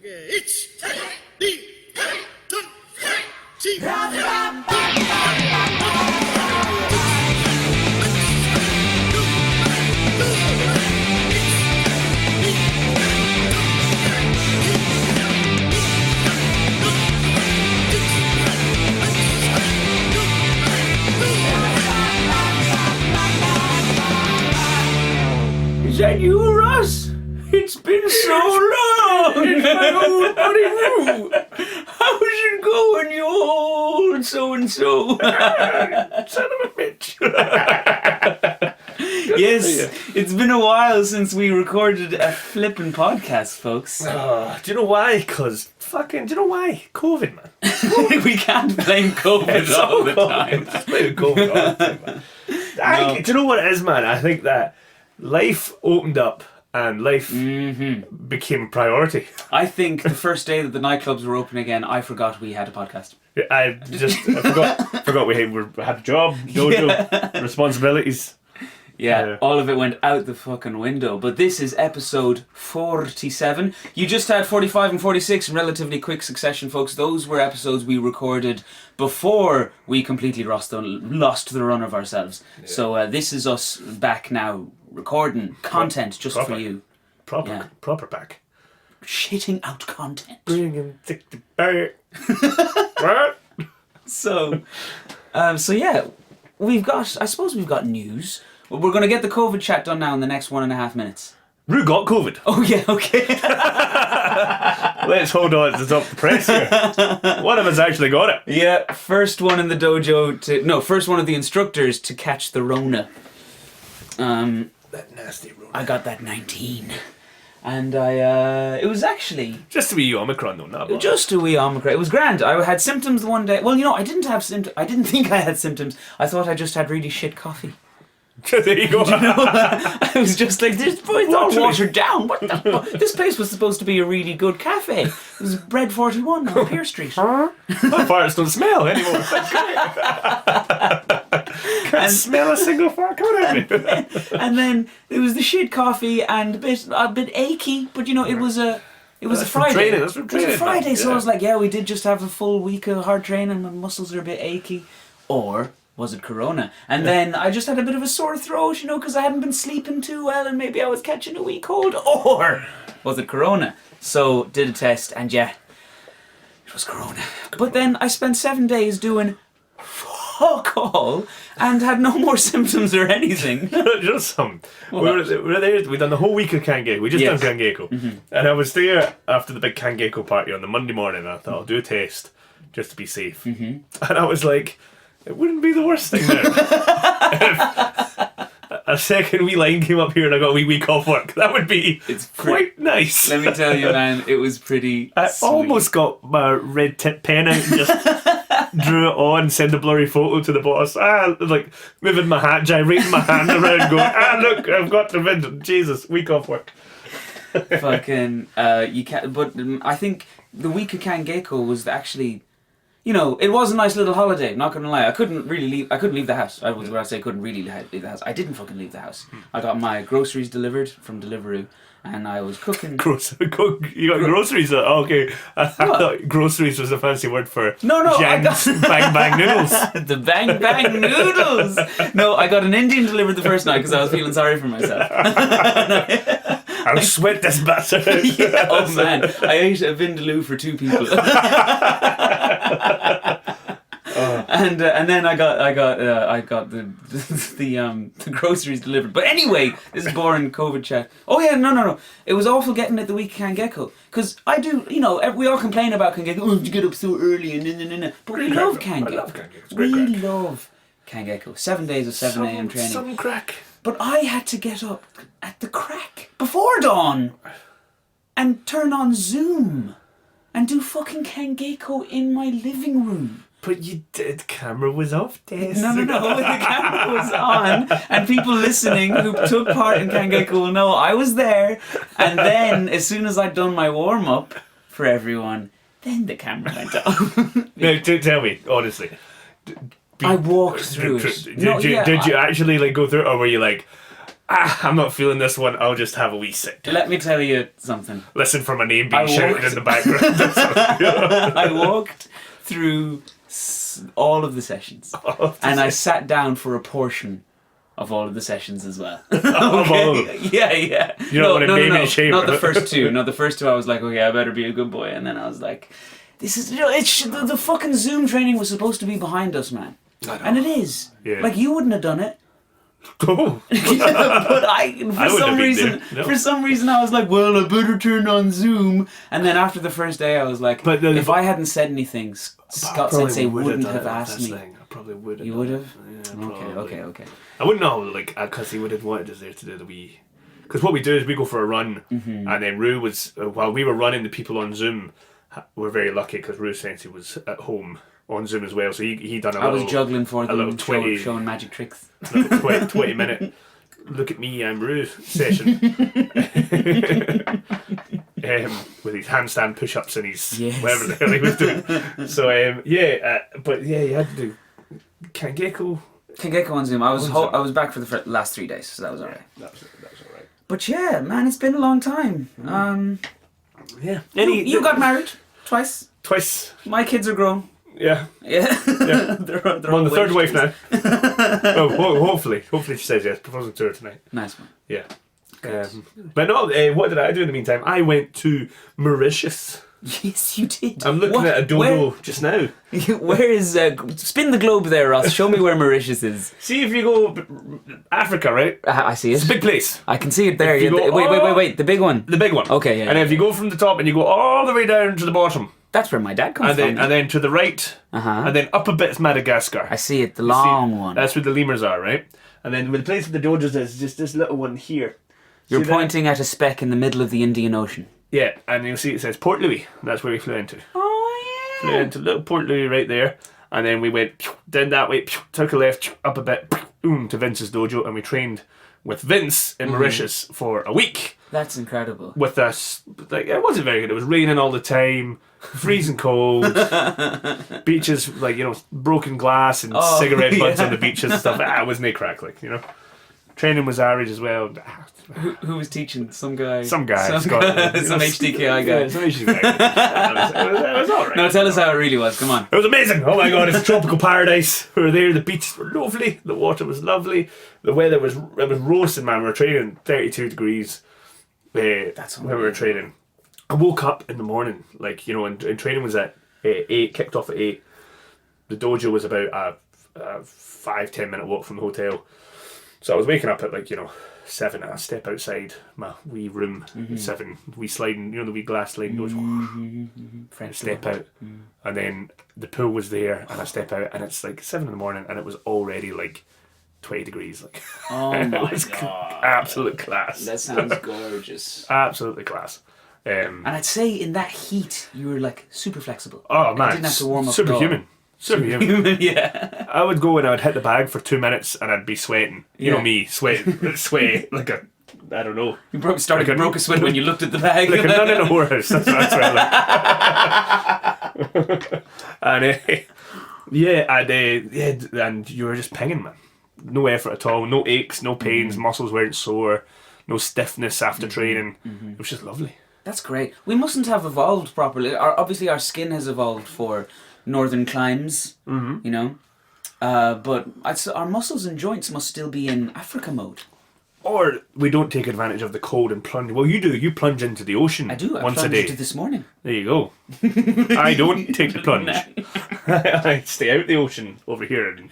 Is that you, Russ? It's been so long! It's my old buddy Roo! How's it going, you old so-and-so? Son of a bitch! Yes, it's been a while since we recorded a flippin' podcast, folks. Do you know why? Because do you know why? COVID, man. We can't blame COVID all the time. Just blame COVID all the time, man. Do you know what it is, man? I think that life opened up and life became a priority. I think the first day that the nightclubs were open again, I forgot we had a podcast. I forgot we had a job, dojo, responsibilities. Yeah, all of it went out the fucking window. But this is episode 47. You just had 45 and 46 in relatively quick succession, folks. Those were episodes we recorded before we completely lost the run of ourselves. Yeah. So this is us back now, recording content just for you. Proper back. Shitting out content. Bring him to the back. So yeah, I suppose we've got news. We're going to get the COVID chat done now in the next 1.5 minutes. Roo got COVID. Oh, yeah, okay. Let's hold on to the top of the press here. One of us actually got it. Yeah, first one in the dojo first one of the instructors to catch the Rona. That nasty Rona. I got that 19. And it was actually... Just a wee Omicron though, not just a wee Omicron. It was grand. I had symptoms the one day. Well, I didn't have symptoms. I didn't think I had symptoms. I thought I just had really shit coffee. There you go. I was just like, this boy's all watered down. What the fuck? This place was supposed to be a really good cafe. It was Bread 41 on Pier Street. My farts don't smell anymore. That's great. Can't smell a single fart coming at me. And then it was the shit coffee and a bit achy, but it was a Friday. It was a Friday, so I was like, yeah, we did just have a full week of hard training. My muscles are a bit achy. Or was it Corona? And then I just had a bit of a sore throat, because I hadn't been sleeping too well and maybe I was catching a wee cold. Or was it Corona? So did a test and yeah, it was Corona. But then I spent 7 days doing fuck all and had no more symptoms or anything. Just some. We were there. We done the whole week of Kangeko. We just done Kangeko. Mm-hmm. And I was there after the big Kangeko party on the Monday morning and I thought I'll do a test just to be safe. Mm-hmm. And I was like, it wouldn't be the worst thing now. If a second wee line came up here and I got a wee week off work. That would be quite nice. Let me tell you, man, it was pretty I sweet. Almost got my red tip pen out and just drew it on, send a blurry photo to the boss. Like moving my hat, gyrating my hand around going, look, I've got the vid. Jesus, week off work. Fucking, you can't, but I think the week of Kangeko was actually... it was a nice little holiday, not gonna lie. I couldn't leave the house. I was I say couldn't really leave the house. I didn't fucking leave the house. I got my groceries delivered from Deliveroo and I was cooking. You got groceries? Okay. I thought groceries was a fancy word for Zhang's Bang Bang Noodles. The Bang Bang Noodles! No, I got an Indian delivered the first night because I was feeling sorry for myself. I'll sweat this bastard. Yeah, oh man, I ate a vindaloo for 2 people. And then I got the groceries delivered. But anyway, this is boring COVID chat. Oh yeah, no. It was awful getting at the week of Kangeko. Because I do, we all complain about Kangeko. Oh, you get up so early and But we love Kangeko. I love Kangeko. We love Kangeko. 7 days of 7 a.m. training. Some crack. But I had to get up at the crack before dawn and turn on Zoom and do fucking Kangeko in my living room. But you did. Camera was off, Des. No. The camera was on, and people listening who took part in Kangeko will know I was there. And then, as soon as I'd done my warm up for everyone, then the camera went off. No, tell me honestly. I walked through it. Did you actually go through it, or were you like, I'm not feeling this one. I'll just have a wee sit. Let me tell you something. Listen for my name being shouted in the background. I walked through all of the sessions, and I sat down for a portion of all of the sessions as well. Of all of them. Yeah. You know what it made me ashamed. Not the first two. Not the first two. I was like, okay, I better be a good boy, and then I was like, this is the fucking Zoom training was supposed to be behind us, man, and it is. Yeah. Like you wouldn't have done it. Oh. But for some reason I was like, well, I better turn on Zoom. And then after the first day I was like, if I hadn't said anything, Scott Sensei wouldn't have asked me. I probably would have. You would have? Yeah, Okay. I wouldn't know, like, because he would have wanted us there to do the wee. Because what we do is we go for a run, and then Rue was, while we were running, the people on Zoom were very lucky because Rue Sensei was at home on Zoom as well, so he done I was juggling for them, showing magic tricks. A little 20 minute look at me, I'm Rue session. With his handstand push-ups and his whatever the hell he was doing. So but yeah, you had to do Kangeko on Zoom. I was back for the last 3 days, so that was alright. That was alright. But yeah, man, it's been a long time. Yeah. You got married twice. Twice. My kids are grown. Yeah. they're on the third wife now. Hopefully she says yes. Proposing to her tonight. Nice one. Yeah. But no, what did I do in the meantime? I went to Mauritius. Yes, you did. I'm looking at a dodo just now. Where is... spin the globe there, Ross. Show me where Mauritius is. See if you go... Africa, right? I see it. It's a big place. I can see it there. Yeah, wait. The big one. The big one. Okay, yeah. And if you go from the top and you go all the way down to the bottom... That's where my dad comes from. And then to the right, and then up a bit is Madagascar. I see it, the long one. That's where the lemurs are, right? And then the place with the dojos is just this little one here. You're pointing at a speck in the middle of the Indian Ocean. Yeah, and you'll see it says Port Louis. That's where we flew into. Oh, yeah. Flew into little Port Louis right there. And then we went down that way, took a left, up a bit, to Vince's dojo, and we trained with Vince in Mauritius for a week. That's incredible. With us, like, it wasn't very good. It was raining all the time, freezing cold, beaches, like, broken glass and cigarette butts on the beaches and stuff. It wasn't a crack, like, Training was average as well. Who was teaching? Some guy. Some HDKI guy. Some HDKI guy. It was alright. No, tell us how it really was. Come on. It was amazing. Oh my god, it's a tropical paradise. We were there. The beaches were lovely. The water was lovely. The weather was roasting, man. We were training 32 degrees. That's when we were training. I woke up in the morning, and training was at 8. Kicked off at 8. The dojo was about a 5-10 minute walk from the hotel. So I was waking up at 7, and I step outside my wee room, 7, wee sliding, the wee glass sliding doors. Step out, and then the pool was there, and I step out, and it's 7 in the morning, and it was already 20 degrees. Oh my god! Absolute class. That sounds gorgeous. Absolutely class. And I'd say in that heat, you were super flexible. Oh man, you didn't have to warm up. Superhuman. Yeah. I would go and I would hit the bag for 2 minutes and I'd be sweating. You know me, sweat like a, I don't know. You broke a sweat when you looked at the bag. Like a nun in a whorehouse. That's what I sweat like. And you were just pinging, man. No effort at all. No aches, no pains. Muscles weren't sore. No stiffness after training. It was just lovely. That's great. We mustn't have evolved properly. Obviously, our skin has evolved for northern climes, but our muscles and joints must still be in Africa mode. Or we don't take advantage of the cold and plunge. Well, you do. You plunge into the ocean. I do. Once a day. I plunged this morning. There you go. I don't take the plunge. I stay out the ocean over here in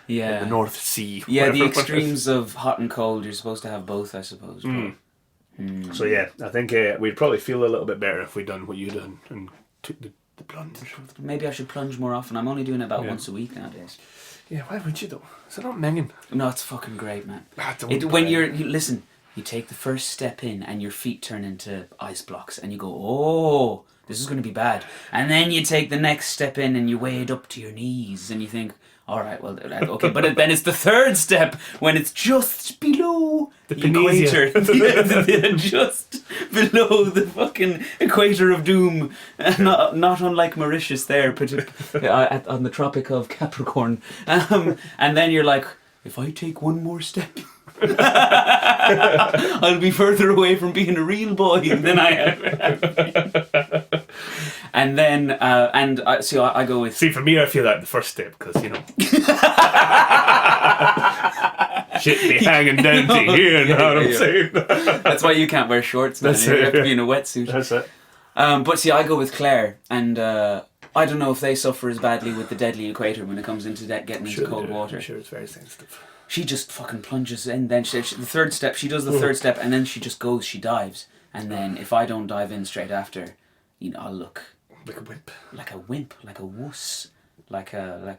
the North Sea. Yeah, the extremes of hot and cold. You're supposed to have both, I suppose. So yeah, I think we'd probably feel a little bit better if we'd done what you done and took the plunge. Maybe I should plunge more often. I'm only doing it about once a week nowadays. Yeah, why would you though? Is it not minging? No, it's fucking great, man. When listen, you take the first step in and your feet turn into ice blocks and you go, oh, this is going to be bad. And then you take the next step in and you wade up to your knees and you think, all right, well, okay, but then it's the third step when it's just below the equator. Just below the fucking equator of doom. Not unlike Mauritius there, on the Tropic of Capricorn. And then you're like, if I take one more step, I'll be further away from being a real boy than I ever have been. And then, I go with... See, for me, I feel like the first step, because, you know... shit be hanging down to here, you know what I'm saying? That's why you can't wear shorts, man. You have to be in a wetsuit. That's it. But see, I go with Claire, and I don't know if they suffer as badly with the deadly equator when it comes into getting into cold water. I'm sure it's very sensitive. She just fucking plunges in, then the third step, she does the third step, and then she just goes, she dives. And then if I don't dive in straight after, you know, I'll look... Like a wimp. Like a wimp, like a wuss. Like a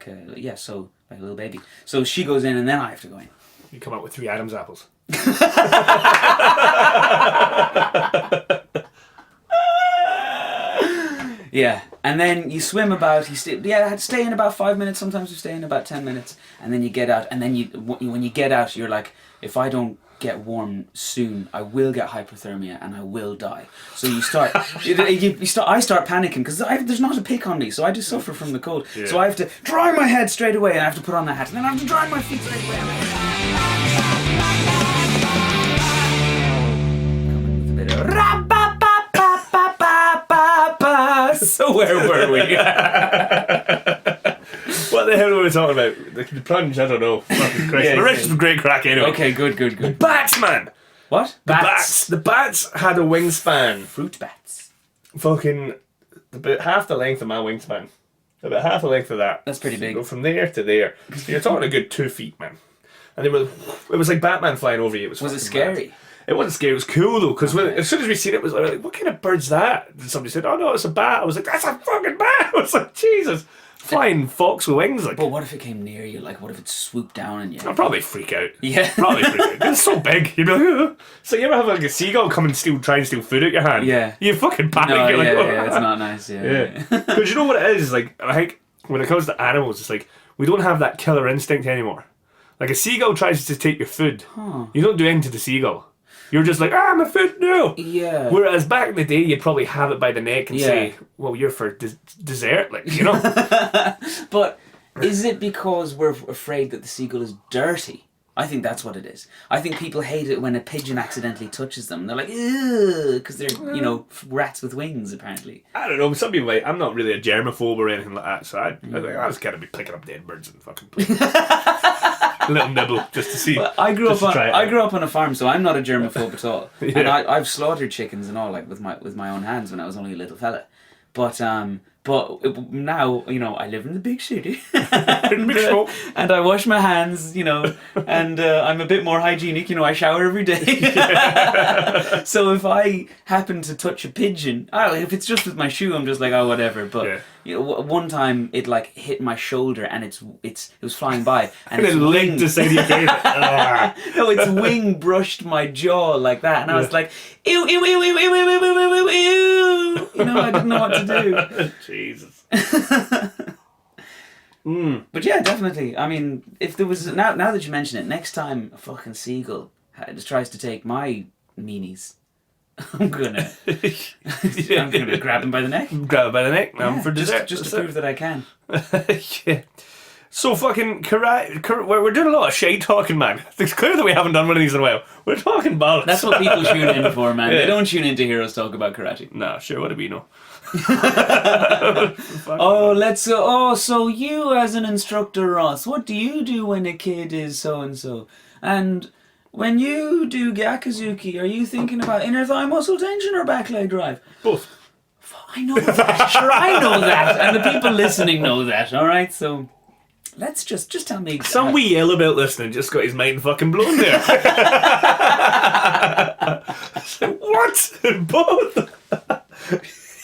little baby. So she goes in and then I have to go in. You come out with 3 Adam's apples. Yeah, and then you swim about. I had to stay in about 5 minutes. Sometimes you stay in about 10 minutes, and then you get out. And then when you get out, you're like, if I don't get warm soon, I will get hypothermia and I will die. So you start. I start panicking because there's not a pick on me, so I just suffer from the cold. Yeah. So I have to dry my head straight away, and I have to put on the hat, and then I have to dry my feet straight away. Coming with a bit of so where were we? What the hell were we talking about? The plunge? I don't know. Fucking Christ. Yeah, the rest was great crack anyway. Okay, good. Bats, man! What? Bats. The bats had a wingspan. Fruit bats. Fucking about half the length of my wingspan. About half the length of that. That's pretty big. Go from there to there. You're talking a good 2 feet, man. And it was like Batman flying over you. Was it scary? Mad. It wasn't scary. It was cool though, because as soon as we seen it, was like, "What kind of bird's that?" And somebody said, "Oh no, it's a bat." I was like, "That's a fucking bat!" I was like, "Jesus, flying fox with wings!" Like, but what if it came near you? Like, what if it swooped down on you? I'd probably freak out. Yeah, probably freak out. It's so big. You'd be like, "Ugh." So you ever have like a seagull come and try and steal food out your hand? Yeah, you fucking panic. No, You're like, yeah, it's not nice. Yeah, because you know what it is. Like, I think when it comes to animals, it's like we don't have that killer instinct anymore. Like a seagull tries to take your food, you don't do anything to the seagull. You're just like, my food, no. Yeah. Whereas back in the day, you'd probably have it by the neck and say, well, you're for dessert, like, you know. But is it because we're afraid that the seagull is dirty? I think that's what it is. I think people hate it when a pigeon accidentally touches them. They're like, ugh, because they're, rats with wings, apparently. I don't know. Some people like, I'm not really a germaphobe or anything like that, so I was kind of be picking up dead birds and fucking a little nibble just to see. Well, I grew up on a farm, so I'm not a germaphobe at all. Yeah. And I've slaughtered chickens and all, like with my own hands when I was only a little fella. But now, I live in the big city. And I wash my hands, and I'm a bit more hygienic, I shower every day. So if I happen to touch a pigeon, if it's just with my shoe, I'm just like, oh, whatever. But one time it like hit my shoulder and it was flying by. And its wing to say to your face. No, its wing brushed my jaw like that. And I was like, ew, ew, ew, ew, ew, ew, ew, ew, ew, ew. I didn't know what to do. Jesus. But yeah, definitely. I mean, if there was now that you mention it, next time a fucking seagull tries to take my meanies, I'm gonna grab him by the neck. Grab him by the neck. For dessert. Just to prove that I can. Yeah. So fucking karate. We're doing a lot of shade talking, man. It's clear that we haven't done one of these in a while. We're talking bollocks. That's what people tune in for, man. Yeah. They don't tune in to hear us talk about karate. Nah, sure. What do we know? Let's go. Oh, so you as an instructor, Ross, what do you do when a kid is so and so? And when you do Gyakuzuki, are you thinking about inner thigh muscle tension or back leg drive? Both. I know that. Sure, I know that, and the people listening know that. All right, so. Let's just tell me. Some wee yellow belt listening just got his mind fucking blown there. What? Both?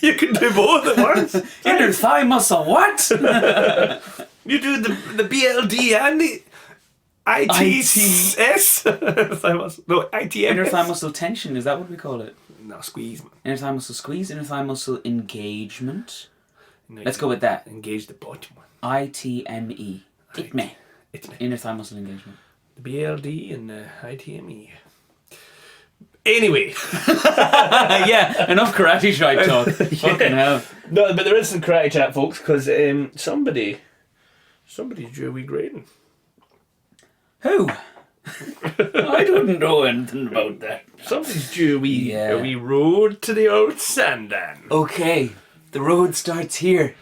You can do both at once? Inner thigh muscle, what? You do the BLD and the ITS? No, ITMS. Inner thigh muscle tension, is that what we call it? No, squeeze, man. Inner thigh muscle squeeze, inner thigh muscle engagement. No, let's go with that. Engage the bottom one. ITME. ITME. Inner thigh muscle engagement. The BLD and the ITME. Anyway. Yeah, enough karate shite talk. Fucking hell. No, but there is some karate chat, folks, because somebody's drew a wee grading. Who? I don't know anything about that. Somebody's due Yeah. a wee road to the old Sandan. Okay, the road starts here.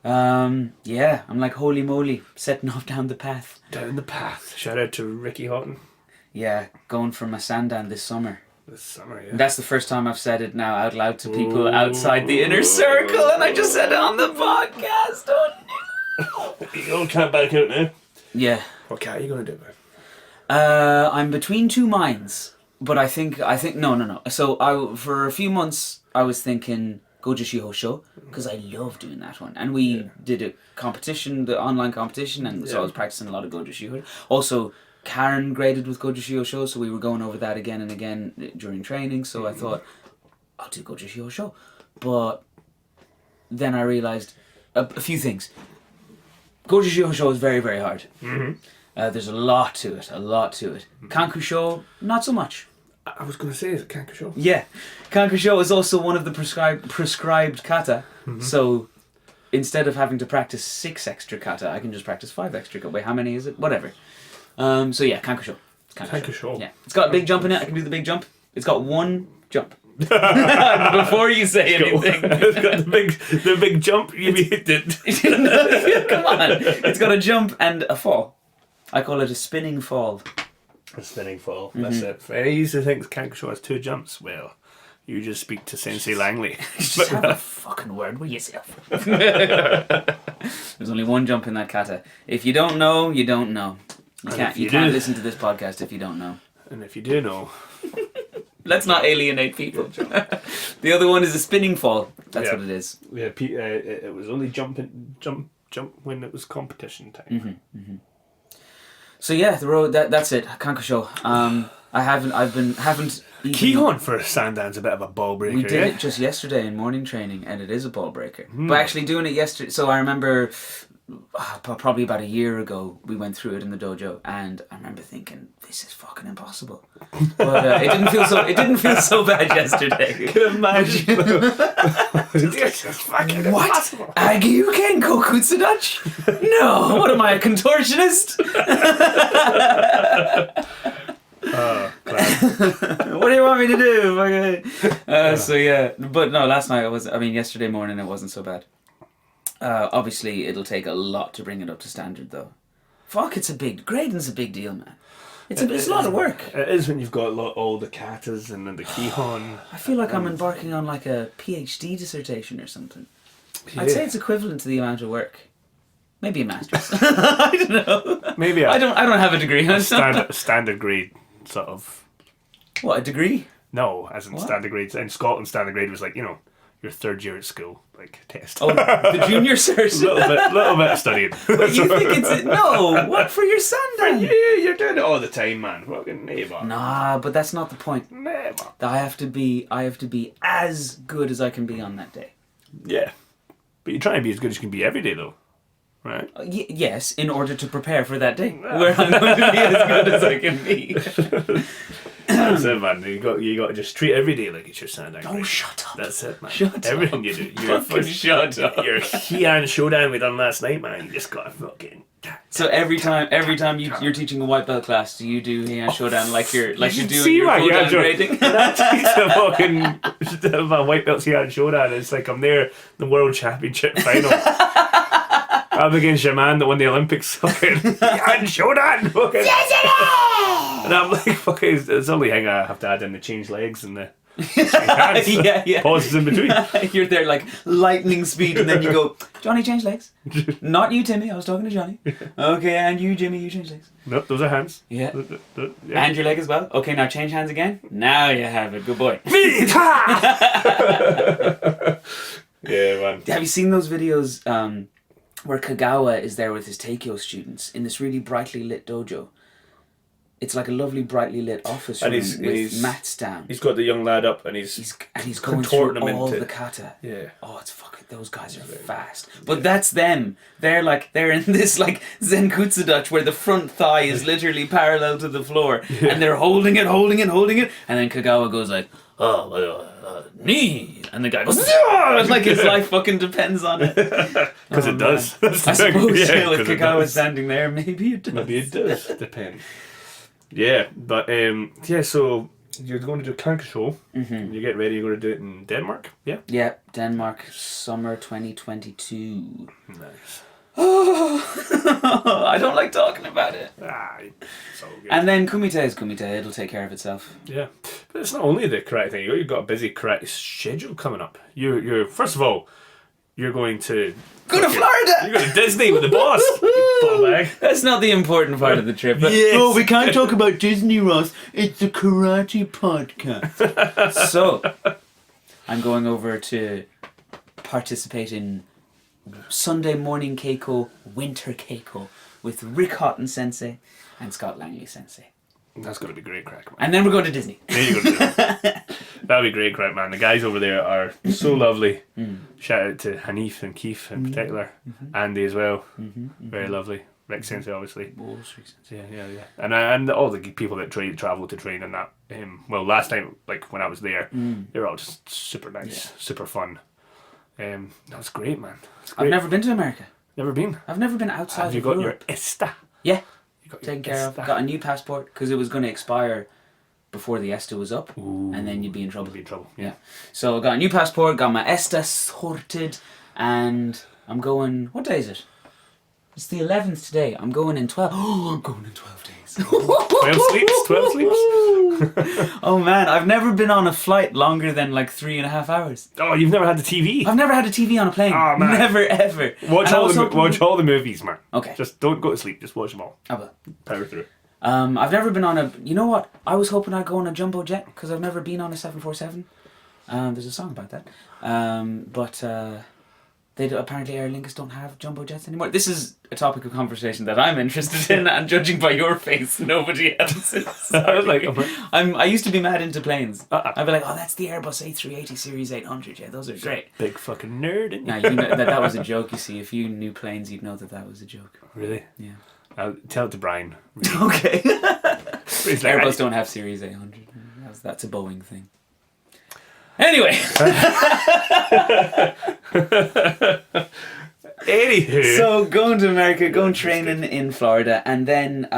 Yeah, I'm like, holy moly, setting off down the path. Down the path. Shout out to Ricky Houghton. Yeah, going for my Sandan this summer. This summer, yeah. And that's the first time I've said it now out loud to people outside the inner circle, and I just said it on the podcast. Oh no! You can't back out now. Yeah. What cat are you going to do, man? I'm between two minds, but I think no. So for a few months I was thinking Goju Shiho Show, because I love doing that one, and we did a competition, the online competition, and so I was practicing a lot of Goju Shiho. Also, Karen graded with Goju Shiho Show, so we were going over that again and again during training. So I thought I'll do Goju Shiho Show, but then I realized a few things. Goju Shiho Show is very, very hard. There's a lot to it. Kanku Show, not so much. I was going to say, is it Kanku Show? Yeah. Kanku Show is also one of the prescribed kata. So instead of having to practice 6 extra kata, I can just practice 5 extra kata. Wait, how many is it? Whatever. So yeah, Kanku Show. Kanku Show. Yeah. It's got a big jump in it. I can do the big jump. It's got one jump. Before you say anything. It's got the big jump. You mean it did. Come on. It's got a jump and a fall. I call it a spinning fall. A spinning fall. That's it. I used to think Kanku Show has 2 jumps. Well, you just speak to Sensei Langley. Just have a fucking word with yourself. There's only one jump in that kata. If you don't know, you don't know. You can't listen to this podcast if you don't know. And if you do know, let's not alienate people. The other one is a spinning fall. That's what it is. Yeah, it was only jump when it was competition time. So yeah, the road. That's it. Kanku Show. I haven't eaten. Kihon for Sandan's a bit of a ball breaker. We did it just yesterday in morning training, and it is a ball breaker. But actually doing it yesterday, so I remember probably about a year ago we went through it in the dojo, and I remember thinking, this is fucking impossible. But it didn't feel so bad yesterday. Can you imagine? This is fucking impossible. Aggie, you can't go Kutsudachi? No, what am I, a contortionist? Oh, glad. What do you want me to do? So yeah, but no, yesterday morning it wasn't so bad. Obviously it'll take a lot to bring it up to standard though. Fuck, grading's a big deal, man. It's a lot of work. It is when you've got all the katas and then the kihon. I feel like I'm embarking on like a PhD dissertation or something. Yeah. I'd say it's equivalent to the amount of work. Maybe a master's. I don't know. Maybe I don't have a degree. Standard grade sort of. What, a degree? No, as in standard grades. In Scotland, standard grade was like, your 3rd year at school, like test. Oh, the junior cert. little bit of studying. But you think it's no? What for your Sandan? Yeah, you're doing it all the time, man. Fucking never. Nah, but that's not the point. Never. I have to be as good as I can be on that day. Yeah, but you try and be as good as you can be every day, though, right? Yes, in order to prepare for that day, where I'm going to be as good as I can be. That's it, man. You got to just treat every day like it's your Sandan. Oh, shut up. That's it, man. Shut Everything up. you do. Shut up. Your Heian Showdown we done last night, man. You just got to fucking. So every time you're teaching a white belt class, do you do Heian Showdown like you're doing see your why, Kodan grading? I teach the fucking my white belts Heian Showdown. It's like I'm there, the world championship final. I'm against your man that won the Olympics. Fucking Heian Showdown. Fucking. And I'm like, fucking, it's the only thing I have to add in the change legs and the hands. Yeah. Pauses in between. You're there like lightning speed, and then you go, Johnny, change legs. Not you, Timmy. I was talking to Johnny. Okay, and you, Jimmy, you change legs. Nope, those are hands. Yeah. Yeah. And your leg as well. Okay, now change hands again. Now you have it. Good boy. Yeah, man. Have you seen those videos where Kagawa is there with his Teikyo students in this really brightly lit dojo? It's like a lovely brightly lit office room with mats down. He's got the young lad up and he's going through all the kata. Yeah. Oh, it's fucking, those guys are fast. But that's them. They're in this like Zenkutsu where the front thigh is literally parallel to the floor, and they're holding it, and then Kagawa goes like, knee, and the guy goes, it's like his life fucking depends on it. Because it does. I suppose with Kagawa standing there, maybe it does. Maybe it does. Depends. Yeah, but so you're going to do a Kanka show. Mm-hmm. You get ready. You're going to do it in Denmark. Yeah. Yeah, Denmark, summer 2022. Nice. I don't like talking about it. It's all good. And then Kumite is Kumite. It'll take care of itself. Yeah, but it's not only the karate thing. You've got a busy karate schedule coming up. You're first of all, you're going to go to Florida. You're going to Disney with the boss. That's not the important part of the trip. Yes. Oh, we can't talk about Disney, Ross. It's a karate podcast. So, I'm going over to participate in Sunday morning Keiko, winter Keiko with Rick Houghton Sensei and Scott Langley Sensei. That's going to be great crack, man. And then we're going to Disney. There you go. That'll be great crack, man. The guys over there are so lovely. Shout out to Hanif and Keith in particular. Andy as well. Very lovely. Rick Sensei, obviously. Oh, Sensei. Yeah. And all the people that travel to train and that. Last time, like when I was there, they were all just super nice, super fun. That was great, man. I've never been to America. Never been? I've never been outside Have you of got Europe. your ESTA? Yeah. You got Taken care of. Got a new passport because it was going to expire before the ESTA was up. Ooh, and then you'd be in trouble. Yeah. So I got a new passport, got my ESTA sorted, and I'm going... What day is it? It's the 11th today. I'm going in 12... Oh, I'm going in 12 days. 12 sleeps? Oh man, I've never been on a flight longer than like 3.5 hours. Oh, you've never had the TV? I've never had a TV on a plane. Oh, man. Never, ever. Watch all the movies, man. Okay. Just don't go to sleep. Just watch them all. I will. Power through. I've never been on a... You know what? I was hoping I'd go on a jumbo jet because I've never been on a 747. There's a song about that. But apparently Aer Lingus don't have jumbo jets anymore. This is a topic of conversation that I'm interested in, and judging by your face, nobody else is. I was like, I used to be mad into planes. I'd be like, oh, that's the Airbus A380 Series 800. Yeah, those are great. Big fucking nerd. Now, you know that was a joke, you see. If you knew planes, you'd know that was a joke. Really? Yeah. I'll tell it to Brian. Really. Okay. Airbus don't have Series 800. That's a Boeing thing. Anyway. Anywho. So going to America, going training in Florida, and then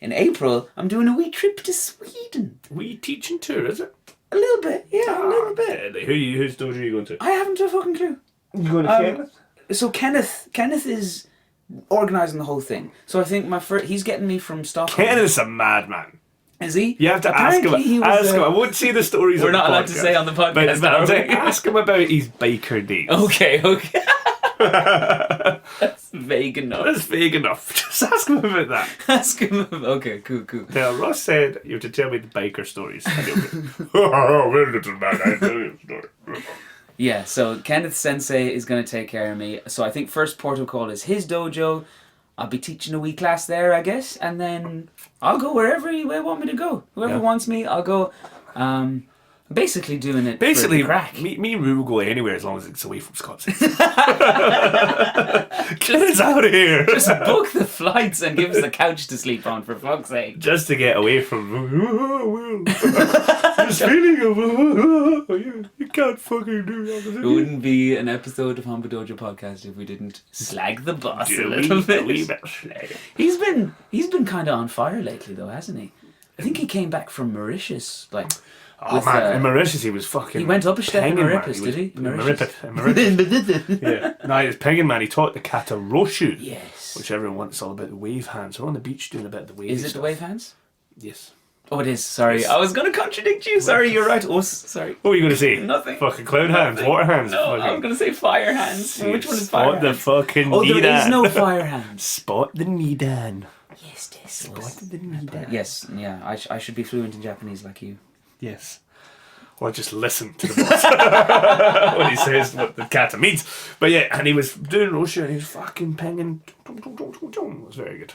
in April I'm doing a wee trip to Sweden. Wee teaching tour, is it? A little bit, yeah, a little bit. Whose dojo are you going to? I haven't a fucking clue. You going to Kenneth? So Kenneth is organising the whole thing. So I think he's getting me from Stockholm. Kenneth's a madman. Is he? You have to ask him. I won't see the stories. We're not allowed to say on the podcast. But I'm saying, ask him about his biker days. Okay. That's vague enough. That's vague enough. Just ask him about that. Ask him. Okay, cool. Now, Ross said you have to tell me the biker stories. And he'll go, oh, well, little man, I'll tell you a story. Yeah, so Kenneth Sensei is going to take care of me. So I think first port of call is his dojo. I'll be teaching a wee class there, I guess, and then I'll go wherever you want me to go. Whoever wants me, I'll go. Basically doing it for the crack. Me and Rue will go anywhere as long as it's away from Scots. Get us out of here. Just book the flights and give us a couch to sleep on, for fuck's sake. Just to get away from this feeling of you can't fucking do that. It wouldn't be an episode of Hombu Dojo podcast if we didn't slag the boss a little bit. He's been kind of on fire lately, though, hasn't he? I think he came back from Mauritius, like. Oh man, in Mauritius he was fucking... He went up a step in Mauritius, did he? Mauritius. Yeah. No, he was pinging, man. He taught the kata roshu. Yes. Which everyone wants, all about the wave hands. We're on the beach doing a bit of the wave Is it the wave hands? Yes. Oh, it is. Sorry. Yes. I was going to contradict you. Sorry, you're right. Oh, sorry. What were you going to say? Nothing. Fucking cloud hands, water hands. No, I was going to say fire hands. Which one is fire hands? Spot the fucking Nidan. Oh, there is no fire hands. Spot the Nidan. Yes, this Spot the Nidan. Yes, yeah. I should be fluent in Japanese like you. Yes. Or just listen to the boss when he says what the kata means. But yeah, and he was doing Roshu and he was fucking pinging. It was very good.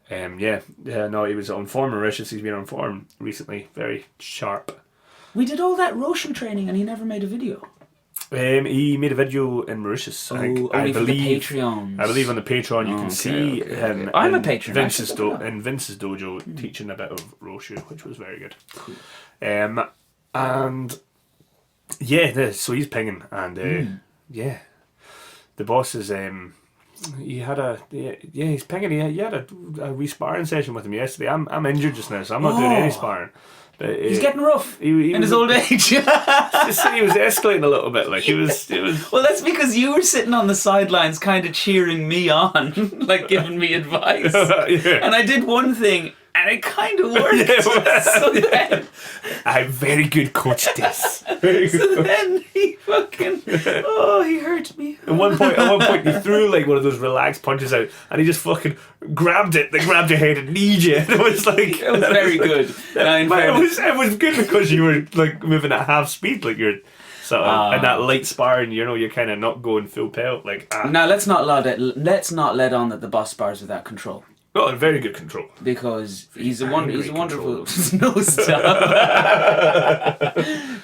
Yeah, no, he was on form Mauritius. He's been on form recently. Very sharp. We did all that Roshu training and he never made a video. He made a video in Mauritius. I believe for the Patreons. I believe on the Patreon you can see him. I'm a patron. Vince's dojo teaching a bit of Roshu, which was very good. Cool. And yeah, so he's pinging, and yeah, the boss is He had he's pinging. He had a wee sparring session with him yesterday. I'm injured just now, so I'm not doing any sparring. But, He's getting rough he in his old age. Just he was escalating a little bit. Like it was. Well, that's because you were sitting on the sidelines, kind of cheering me on, like giving me advice. Yeah. And I did one thing, and it kind of worked. Yeah. So then, I'm very good, coach. This. so then he fucking, he hurt me. At one point, he threw like one of those relaxed punches out, and he just fucking grabbed it. They grabbed your head and kneed you. And it was like It was very good. Now, in But fairness- it was good because you were like moving at half speed, like you're sort of in that light sparring. You're kind of not going full pelt. Like Now let's not let on that the boss spars without control. oh, in very good control. Because he's a Very wonderful no stop.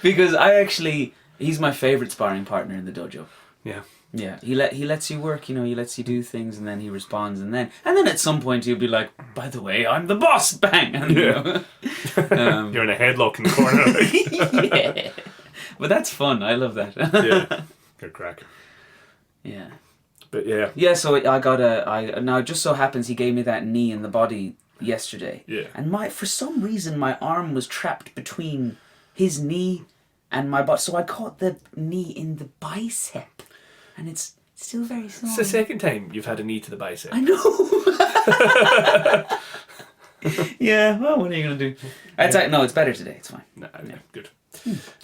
Because he's my favourite sparring partner in the dojo. Yeah. Yeah, he lets you work, he lets you do things, and then he responds, and then at some point he'll be like, by the way, I'm the boss, bang. And, Yeah. You're in a headlock in the corner. yeah, but that's fun. I love that. Yeah, good crack. Yeah. But yeah. Yeah, so now it just so happens he gave me that knee in the body yesterday. Yeah. And for some reason my arm was trapped between his knee and my body, so I caught the knee in the bicep, and it's still very small. It's the second time you've had a knee to the bicep. I know. Yeah. Well, what are you gonna do? It's better today. It's fine. Nah, yeah, good.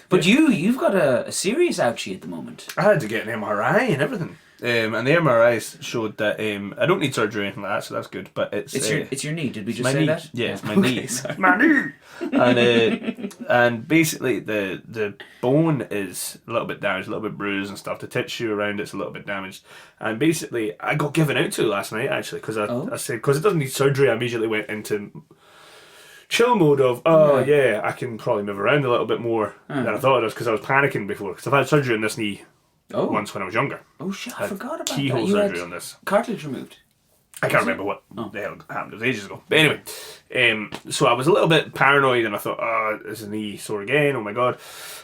But you've got a serious ouchie at the moment. I had to get an MRI and everything. And the MRIs showed that I don't need surgery or anything like that, so that's good. But It's your knee. Did we just my say knee. that? Yeah, it's my Okay, knee. sorry. My knee. And basically the bone is a little bit damaged, a little bit bruised and stuff. The tissue around it's a little bit damaged. And basically, I got given out to last night actually because I said because it doesn't need surgery. I immediately went into chill mode of yeah, I can probably move around a little bit more than I thought it was because I was panicking before because I've had surgery on this knee once when I was younger. Oh shit! I forgot about Keyhole that. You surgery had on this. cartilage removed. I can't remember what the hell happened. It was ages ago. But anyway, so I was a little bit paranoid and I thought, is the knee sore again? Oh my god.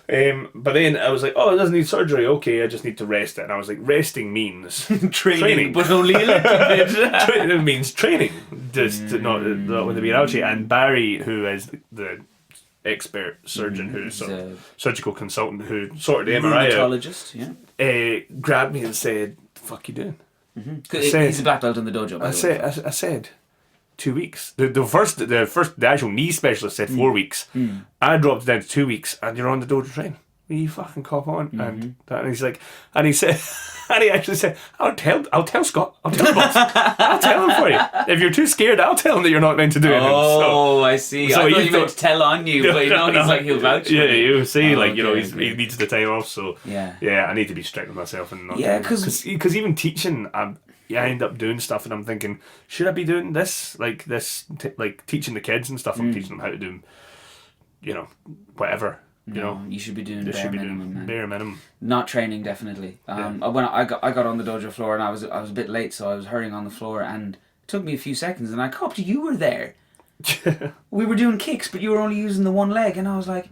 But then I was like, it doesn't need surgery. Okay, I just need to rest it. And I was like, resting means Training, but only a little bit. It means training. Just not when they be an ouchie. And Barry, who is the expert surgeon, who's a surgical consultant who sorted the MRI out, rheumatologist, yeah. Grabbed me and said, "The fuck you doing?" He's a black belt in the dojo, by the way. I said 2 weeks. The actual knee specialist said 4 weeks. I dropped it down to 2 weeks, and you're on the dojo train. You fucking cop on, and he's like, and he said, and he actually said, I'll tell Scott, I'll tell the boss, I'll tell him for you. If you're too scared, I'll tell him that you're not meant to do it. Oh, I see. So I thought you you meant to tell on you, but he's like he'll vouch for Yeah, you. you see, okay. he needs the time off, so Yeah. I need to be strict with myself and not. Yeah, because even teaching, I end up doing stuff, and I'm thinking, should I be doing this, like teaching the kids and stuff? I'm teaching them how to do, whatever. You should be doing bare minimum, man. Bare minimum. Not training, definitely. When I got on the dojo floor, and I was a bit late, so I was hurrying on the floor, and it took me a few seconds, and I copped you were there. We were doing kicks, but you were only using the one leg, and I was like,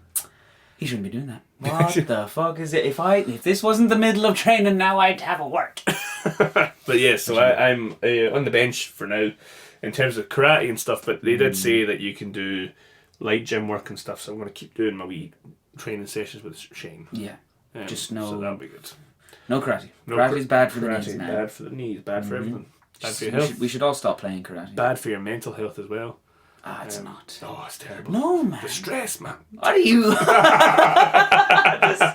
he shouldn't be doing that. What the fuck is it? If this wasn't the middle of training, now I'd have a work. But yeah, so I'm on the bench for now in terms of karate and stuff, but they did say that you can do light gym work and stuff, so I'm going to keep doing my wee training sessions with Shane. Yeah. Just so that'll be good. No karate. Karate's bad for the knees now. Bad for the knees, bad for everything. Bad for your health. We should all stop playing karate. Bad for your mental health as well. It's not. Oh, it's terrible. No, man. The stress, man. What are you? The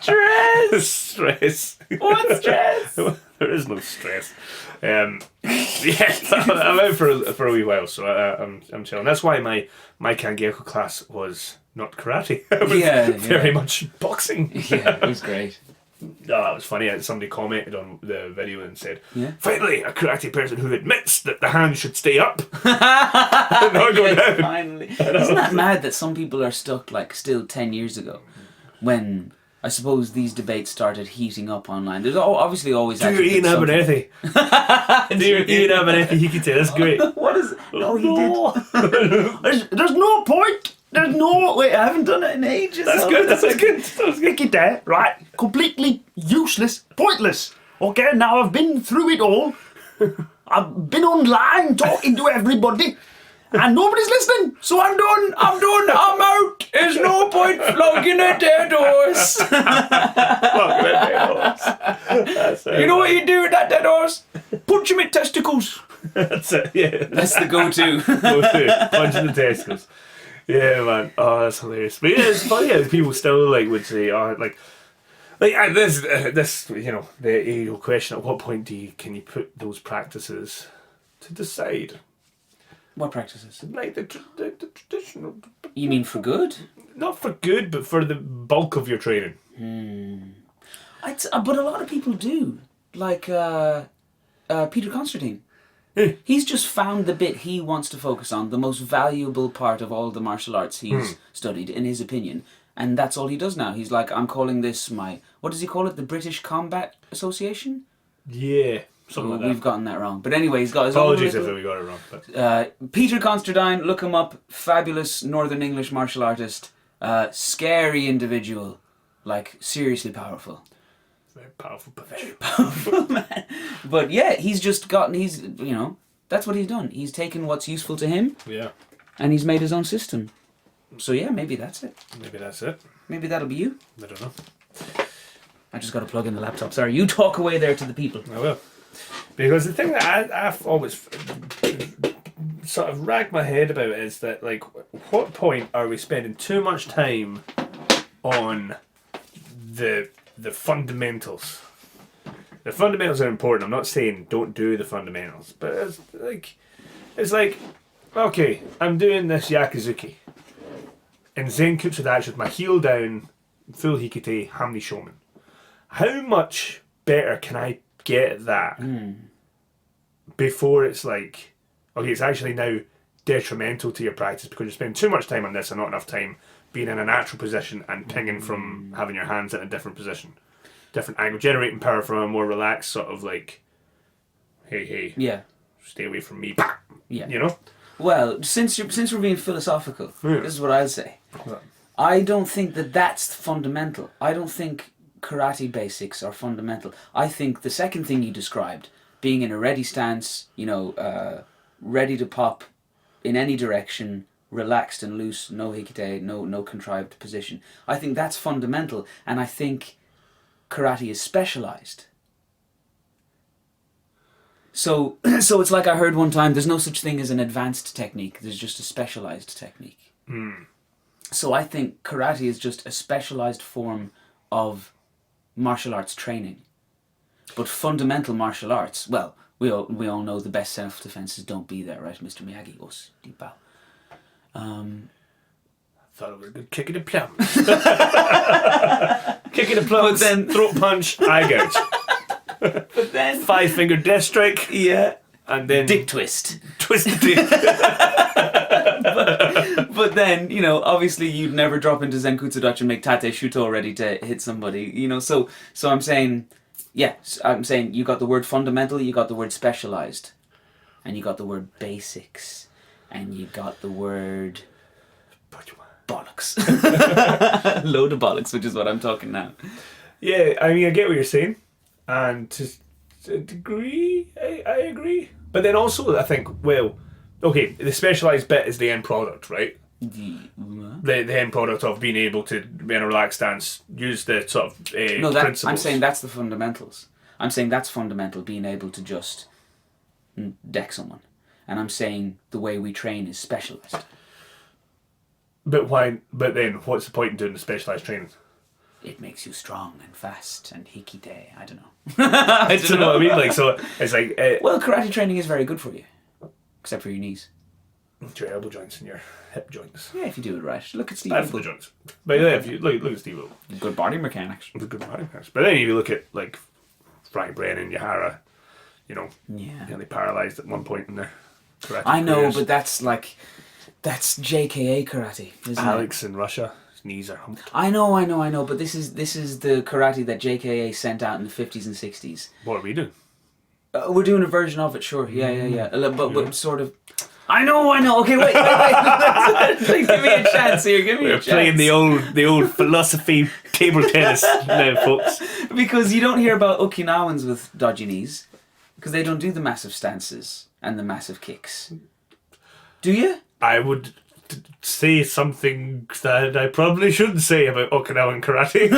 stress. The stress. What stress? There is no stress. I'm out for a wee while, so I'm chilling. That's why my Kangeko class was not karate. It was very much boxing. Yeah, it was great. That was funny. Somebody commented on the video and said, Yeah. finally, a karate person who admits that the hand should stay up. Not go down. Finally. Isn't that mad that some people are stuck still 10 years ago when I suppose these debates started heating up online? There's obviously always Do your Ian Abernethy. Do your Ian Abernethy Hikite. That's great. What is... No, he did. There's no point. There's no... Wait, I haven't done it in ages. That's good. That's good. Right, completely useless, pointless. Okay, now I've been through it all. I've been online talking to everybody. And nobody's listening, so I'm done, I'm out. There's no point flogging a dead horse. You know what you do with that dead horse? Punch him in testicles. That's it, yeah. That's the go-to. Punch in the testicles. Yeah, man. Oh, that's hilarious. But yeah, it's funny how people still would say, this, the age-old question: at what point can you put those practices to the side? What practices? Like the traditional. You mean for good? Not for good, but for the bulk of your training. But a lot of people do. Like Peter Constantine. He's just found the bit he wants to focus on, the most valuable part of all the martial arts he's studied, in his opinion. And that's all he does now. He's like, I'm calling this what does he call it? The British Combat Association? Yeah. Something like that. We've gotten that wrong. But anyway, he's got his Apologies if we got it wrong. But. Peter Constantine, look him up. Fabulous Northern English martial artist. Scary individual. Like, seriously powerful. Very powerful punch. Very powerful, man. But yeah, that's what he's done. He's taken what's useful to him. Yeah. And he's made his own system. So yeah, maybe that's it. Maybe that's it. Maybe that'll be you. I don't know. I just got to plug in the laptop. Sorry, you talk away there to the people. I will. Because the thing that I've always sort of racked my head about is that, what point are we spending too much time on the fundamentals? The fundamentals are important. I'm not saying don't do the fundamentals, but it's like, okay, I'm doing this yakizuki in Zenkutsu Dachi with my heel down, full hikite, Hamni Shomen. How much better can I get at that before it's like, okay, it's actually now detrimental to your practice because you spend too much time on this and not enough time being in a natural position and pinging from having your hands in a different position, different angle, generating power from a more relaxed sort of hey, Yeah. stay away from me, Yeah. Well, since we're being philosophical, this is what I'll say. I don't think that's fundamental. I don't think karate basics are fundamental. I think the second thing you described, being in a ready stance, ready to pop in any direction, relaxed and loose, no hikite, no contrived position. I think that's fundamental, and I think karate is specialized. So it's like I heard one time, there's no such thing as an advanced technique, there's just a specialized technique. So I think karate is just a specialized form of martial arts training. But fundamental martial arts, well, we all know the best self-defense is don't be there, right, Mr. Miyagi? Os, deep bow. Thought it was a good kick in the plum. Kick in the plum, but then throat punch, eye gouge. But then 5-finger death strike. Yeah. And then dick twist. Twist the dick. but then, obviously you'd never drop into Zenkutsu Dachi and make tate shuto ready to hit somebody, so I'm saying, you got the word fundamental, you got the word specialized, and you got the word basics, and you got the word bollocks. Load of bollocks, which is what I'm talking now. Yeah, I mean, I get what you're saying, and to a degree, I agree. But then also, I think, okay, the specialised bit is the end product, right? The end product of being able to be in a relaxed stance, use the sort of principles. I'm saying that's the fundamentals. I'm saying that's fundamental, being able to just deck someone. And I'm saying the way we train is specialised. But why? But then, what's the point in doing the specialised training? It makes you strong and fast and hikite. I don't know. I don't know what I mean. So it's like. Well, karate training is very good for you, except for your knees. Your elbow joints and your hip joints. Yeah, if you do it right. Look at Steve. And the joints. But yeah, if you look at Steve Will. Good body mechanics. Good body mechanics. But then if you look at Frank Brennan, Yahara, nearly paralysed at one point in their karate I know, careers. but that's JKA karate, isn't Alex in Russia, his knees are humped. I know, but this is the karate that JKA sent out in the 50s and 60s. What are we doing? We're doing a version of it, sure. Yeah. But sort of. I know. Okay, wait. Give me a chance here. We're playing the old philosophy table tennis now, folks. Because you don't hear about Okinawans with dodgy knees. Because they don't do the massive stances and the massive kicks. Do you? I would say something that I probably shouldn't say about Okinawan karate.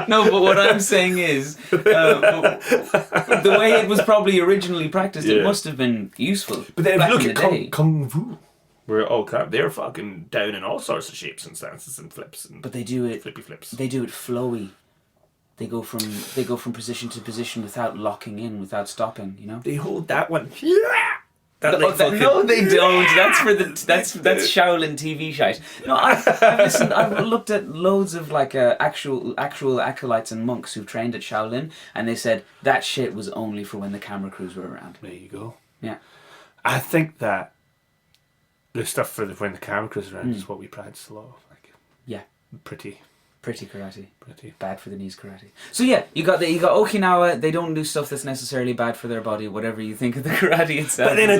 No, but what I'm saying is, the way it was probably originally practiced, it must have been useful. But then if back you look in at the day. Kung Fu, where they're fucking down in all sorts of shapes and stances and flips and But they do it. flippy flips. They do it flowy. They go from position to position without locking in, without stopping. You know. They hold that one. That No, they don't. That's for that's Shaolin TV shite. No, I've listened. I've looked at loads of like actual acolytes and monks who trained at Shaolin, and they said that shit was only for when the camera crews were around. There you go. Yeah. I think that the stuff for when the camera crews around is what we practice a lot of. Like, Yeah. Pretty karate. Pretty. Bad for the knees karate. So yeah, you got Okinawa. They don't do stuff that's necessarily bad for their body. Whatever you think of the karate itself. But then I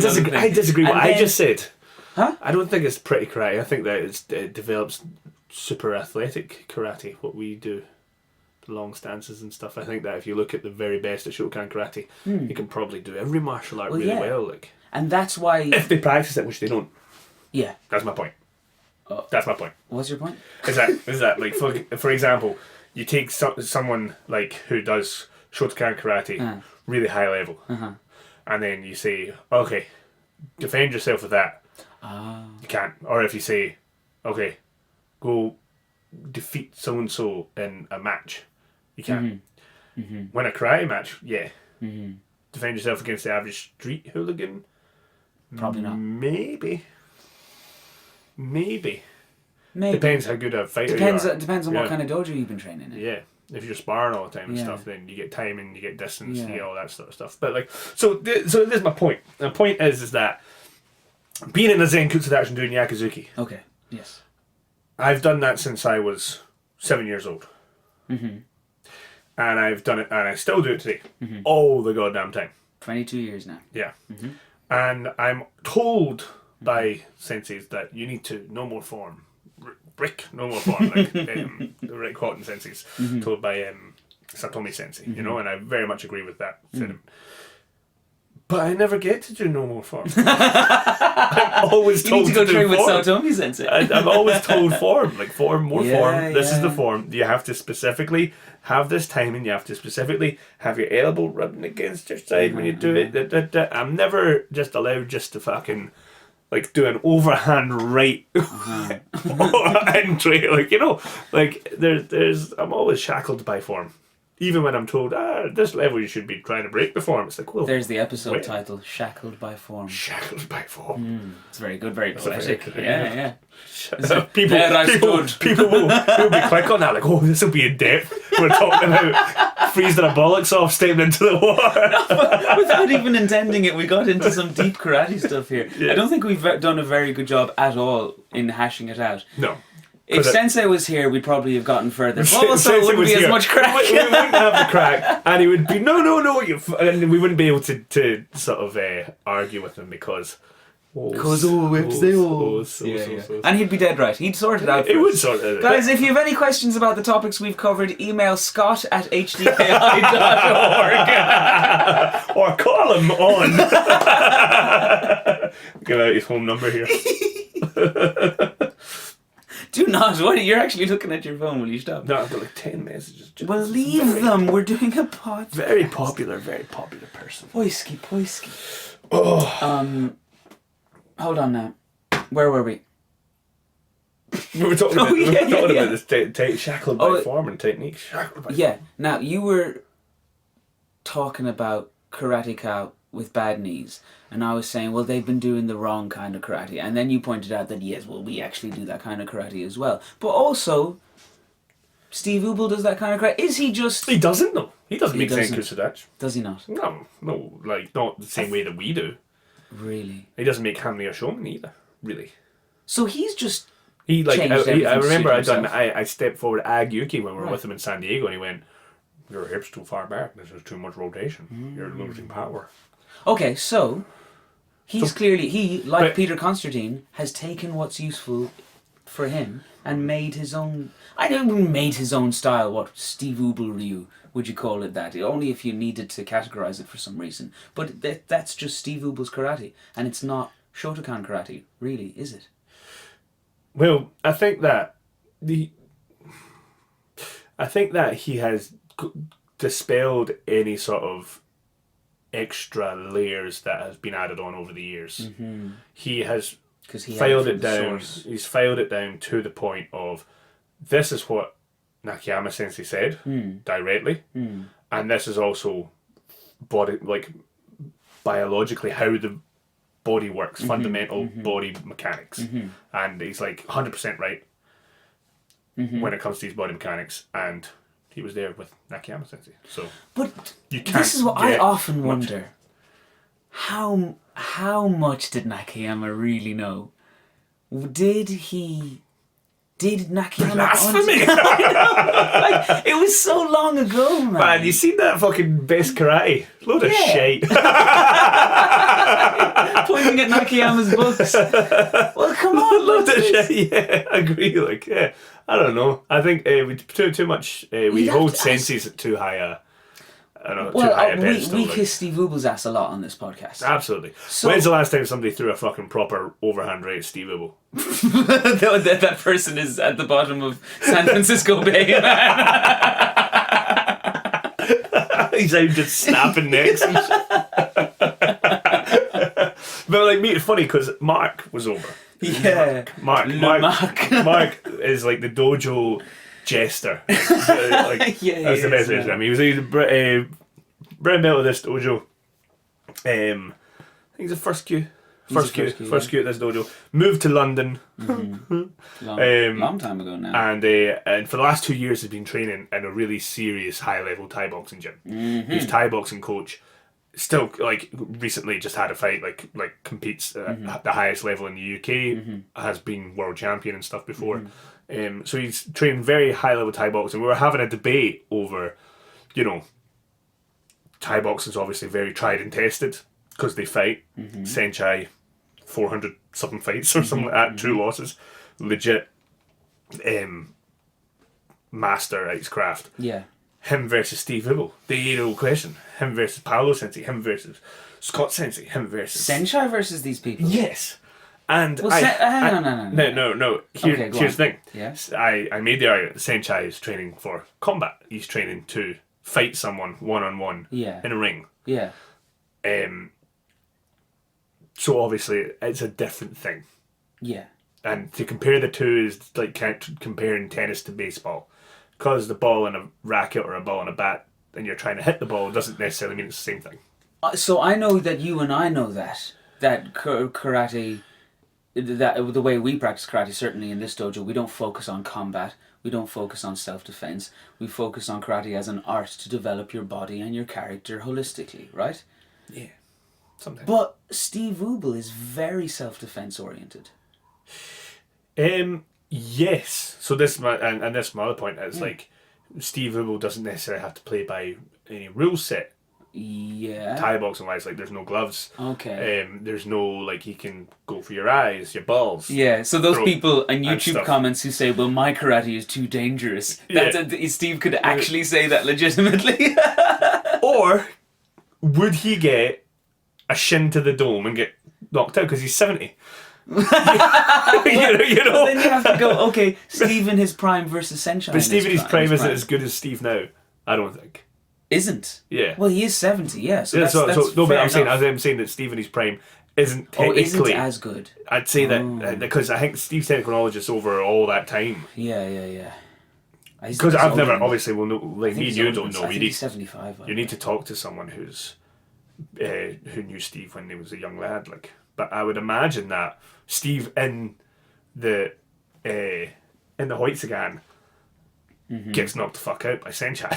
disagree. What I just said. Huh? I don't think it's pretty karate. I think that it develops super athletic karate. What we do, the long stances and stuff. I think that if you look at the very best at Shotokan karate, you can probably do every martial art really well. Like, and that's why if they practice it, which they don't. Yeah. That's my point. That's my point. What's your point? Is that like for example, you take someone like who does Shotokan karate, really high level, and then you say, okay, defend yourself with that. You can't. Or if you say, okay, go defeat so and so in a match, you can't. Win a karate match, yeah. Defend yourself against the average street hooligan, Probably not. Maybe. Depends how good a fighter you are. Depends on what kind of dojo you've been training in. Yeah. If you're sparring all the time and stuff, then you get timing, you get distance, you get all that sort of stuff. But like, so this is my point. The point is that being in a Zenkutsu action doing Yakuzuki. Okay. Yes. I've done that since I was 7 years old. And I've done it, and I still do it today, all the goddamn time. 22 years now. Yeah. And I'm told by senseis that you need to no more form. Brick, no more form. Like Rick Houghton senseis told by Satomi sensei, you know, and I very much agree with that. But I never get to do no more form. I'm always told you need to go train with form. Satomi sensei. I'm always told form, like form, more form. This is the form. You have to specifically have this timing. You have to specifically have your elbow rubbing against your side when you do it. I'm never just allowed just to fucking like do an overhand right entry. Like, you know, like there's I'm always shackled by form. Even when I'm told, at this level you should be trying to break the form. It's like, well, there's the episode title, Shackled by Form. Shackled by form. It's very good, very poetic. Very, Yeah. People will be quick on that, like, oh, this will be in depth. We're talking about freezing our bollocks off, stepping into the water. Without even intending it, we got into some deep karate stuff here. I don't think we've done a very good job at all in hashing it out. No. If Sensei was here, we'd probably have gotten further. But also, it wouldn't be as much crack. We wouldn't have the crack, and he would be no, and we wouldn't be able to sort of argue with him because. And he'd be dead right. He'd sort it out. He would sort it out. Guys, if you have any questions about the topics we've covered, email scott@hdki.org or call him on. Give out his home number here. Do not. What? You're actually looking at your phone. Will you stop? No, I've got like 10 messages. Well, leave them. We're doing a podcast. Very popular person. Poisky. Oh. Hold on now. Where were we? We were talking about this shackled by form and technique. Shackled by form. Now, you were talking about Karate-Ka with bad knees. And I was saying, well, they've been doing the wrong kind of karate. And then you pointed out that, yes, well, we actually do that kind of karate as well. But also, Steve Ubel does that kind of karate. Is he just... He doesn't, though. He doesn't make Senku Sudachi. Does he not? No, like, not the same way that we do. Really? He doesn't make Hamley or Shomen either, really. So he's just... He, like, I remember I stepped forward Ag Yuki when we were with him in San Diego, and he went, your hip's too far back, there's too much rotation, you're losing power. Okay, so... He's clearly, like Peter Constantine, has taken what's useful for him and made his own. I don't mean made his own style. What Steve Ubel Ryu would you call it that? Only if you needed to categorize it for some reason. But that's just Steve Ubel's karate, and it's not Shotokan karate, really, is it? Well, I think that he has dispelled any sort of extra layers that has been added on over the years. Mm-hmm. He has filed it down. He's filed it down to the point of this is what Nakayama Sensei said directly, and this is also biologically how the body works, fundamental body mechanics, and he's like 100% right when it comes to these body mechanics, and he was there with Nakayama Sensei. So, but you can't this is what I often wonder: how much did Nakayama really know? Did Nakayama blasphemy? Like, it was so long ago, man. Man, you seen that fucking best karate? Load of shit. Pointing at Nakayama's books. Well, come on, load of shit. Yeah, I agree. Like, yeah, I don't know. I think we too much. We hold senses at too high a. Too high a pedestal. We kiss Steve Ubel's ass a lot on this podcast. Absolutely. So, when's the last time somebody threw a fucking proper overhand right at Steve Ubel? that person is at the bottom of San Francisco Bay, man. He's out just snapping necks and shit. But like, it's funny because Mark was over. Yeah. Mark is like the dojo jester. That's the best way to describe him. He was a brown belt of this dojo. I think he's the first Q at this dojo. Moved to London. Long time ago now. And for the last 2 years has been training in a really serious high level Thai boxing gym. He's Thai boxing coach. Still, like, recently just had a fight, like competes at the highest level in the UK, has been world champion and stuff before. So he's trained very high level Thai boxing. We were having a debate over, Thai boxing is obviously very tried and tested because they fight. Senchai, 400 something fights or something like that, 2 losses, legit master at his craft. Yeah. Him versus Steve Ubel, the old question. Him versus Paolo Sensei, him versus Scott Sensei, him versus Senchai versus these people. Yes. And No. Here's the thing. Yes. I made the argument that Senchai is training for combat. He's training to fight someone one-on-one in a ring. Yeah. So obviously it's a different thing. Yeah. And to compare the two is like comparing tennis to baseball. Because the ball in a racket or a ball in a bat and you're trying to hit the ball doesn't necessarily mean it's the same thing. So I know that you and I know that karate, that the way we practice karate, certainly in this dojo, we don't focus on combat. We don't focus on self-defense. We focus on karate as an art to develop your body and your character holistically, right? Yeah, sometimes. But Steve Ubel is very self-defense oriented. Yes. So this my other point is like Steve Ubel doesn't necessarily have to play by any rule set. Yeah. Thai boxing wise, like there's no gloves. Okay. There's no like he can go for your eyes, your balls. Yeah. So those people on YouTube comments who say, "Well, my karate is too dangerous," Steve could actually say that legitimately. Or would he get a shin to the dome and get knocked out because he's 70? Then you have to go, okay, Steve in his prime versus Senchai. But Steve in his prime isn't as good as Steve now, I don't think. Isn't? Yeah. Well, he is 70, yeah. So that's no, but fair I'm saying that Steve in his prime isn't technically... isn't as good. I'd say that, because I think Steve's technical knowledge is over all that time. Yeah. Because I've never, obviously, well, no, like me and you don't know. I think he's 75. You need to talk to someone who knew Steve when he was a young lad, like... But I would imagine that Steve in the Hoitsagan gets knocked the fuck out by Senchai.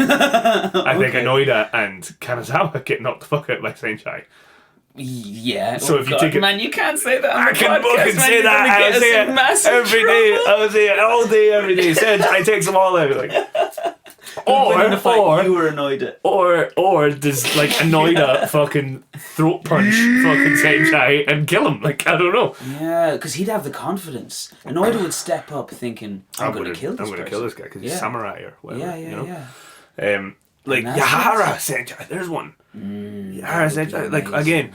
I think Inoida and Kanazawa get knocked the fuck out by Senchai. Yeah. So if you take it, man, you can't say that. On I can fucking say that. I say it every day. I say it all day, every day. Senchai takes them all out. Like, But in the fight, you were annoyed at. Or does like Anoida fucking throat punch fucking Senchai and kill him? Like, I don't know. Yeah, because he'd have the confidence. Anoida would step up thinking, I'm going to kill this I'm going to kill this guy because he's samurai or whatever. Yeah. Like Yahara Senchai, there's one. Yahara Senchai, like again,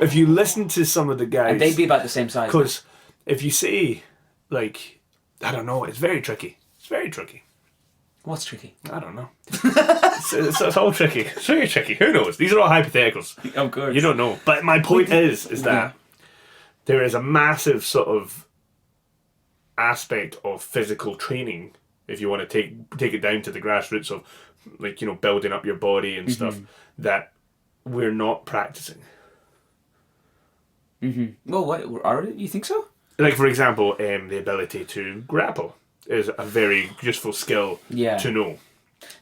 if you listen to some of the guys, and they'd be about the same size. Because if you say, like, I don't know, it's very tricky. It's very tricky. What's tricky? I don't know. it's all tricky. It's very tricky. Who knows? These are all hypotheticals. Of course. You don't know. But my point is that there is a massive sort of aspect of physical training, if you want to take it down to the grassroots of, like, you know, building up your body and stuff, that we're not practicing. Well, what are you think so? Like, for example, the ability to grapple is a very useful skill to know.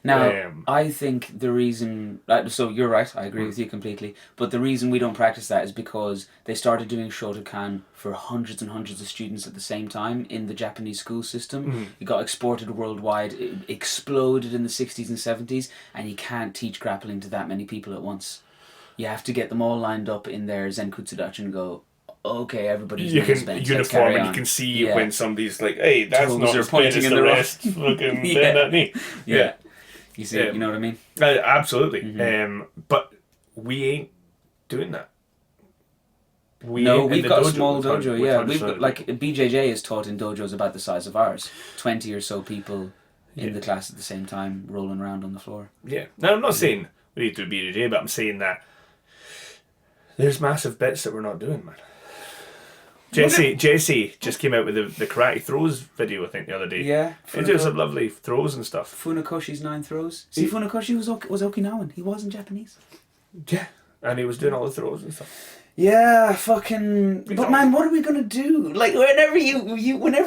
Now, I think the reason... so you're right, I agree with you completely. But the reason we don't practice that is because they started doing Shotokan for hundreds and hundreds of students at the same time in the Japanese school system. It got exported worldwide. It exploded in the 60s and 70s. And you can't teach grappling to that many people at once. You have to get them all lined up in their Zenkutsudachi and go... Okay, everybody's uniform, and you can see when somebody's like, "Hey, that's toes not are as pointing in the rest." Fucking bend that knee. Yeah. You see, you know what I mean? Absolutely. But we ain't doing that. We've got a small dojo. We've got, like, BJJ is taught in dojos about the size of ours. 20 or so people in the class at the same time, rolling around on the floor. Yeah. Now, I'm not saying we need to do BJJ, but I'm saying that there's massive bits that we're not doing, man. Jesse just came out with the karate throws video, I think, the other day. Yeah. He did some lovely throws and stuff. Funakoshi's 9 throws. See, Funakoshi was Okinawan. He wasn't Japanese. Yeah. And he was doing all the throws and stuff. Yeah, fucking... But man, what are we gonna do? Like, whenever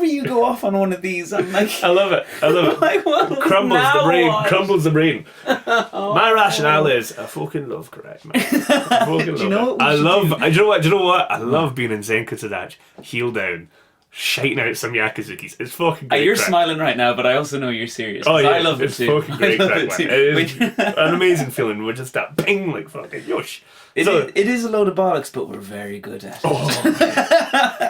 you go off on one of these, I'm like... I love it. Like, crumbles the brain. My rationale is, I fucking love karate, man. I fucking love it. Do you know what? I love being in Zenkutsudachi, heel down, shiting out some Yakuzukis. It's fucking great. You're smiling right now, but I also know you're serious. Oh yeah, I love it too. It's fucking great crack, man. It is an amazing feeling. We're just that ping, like fucking yosh. It is a load of bollocks, but we're very good at it.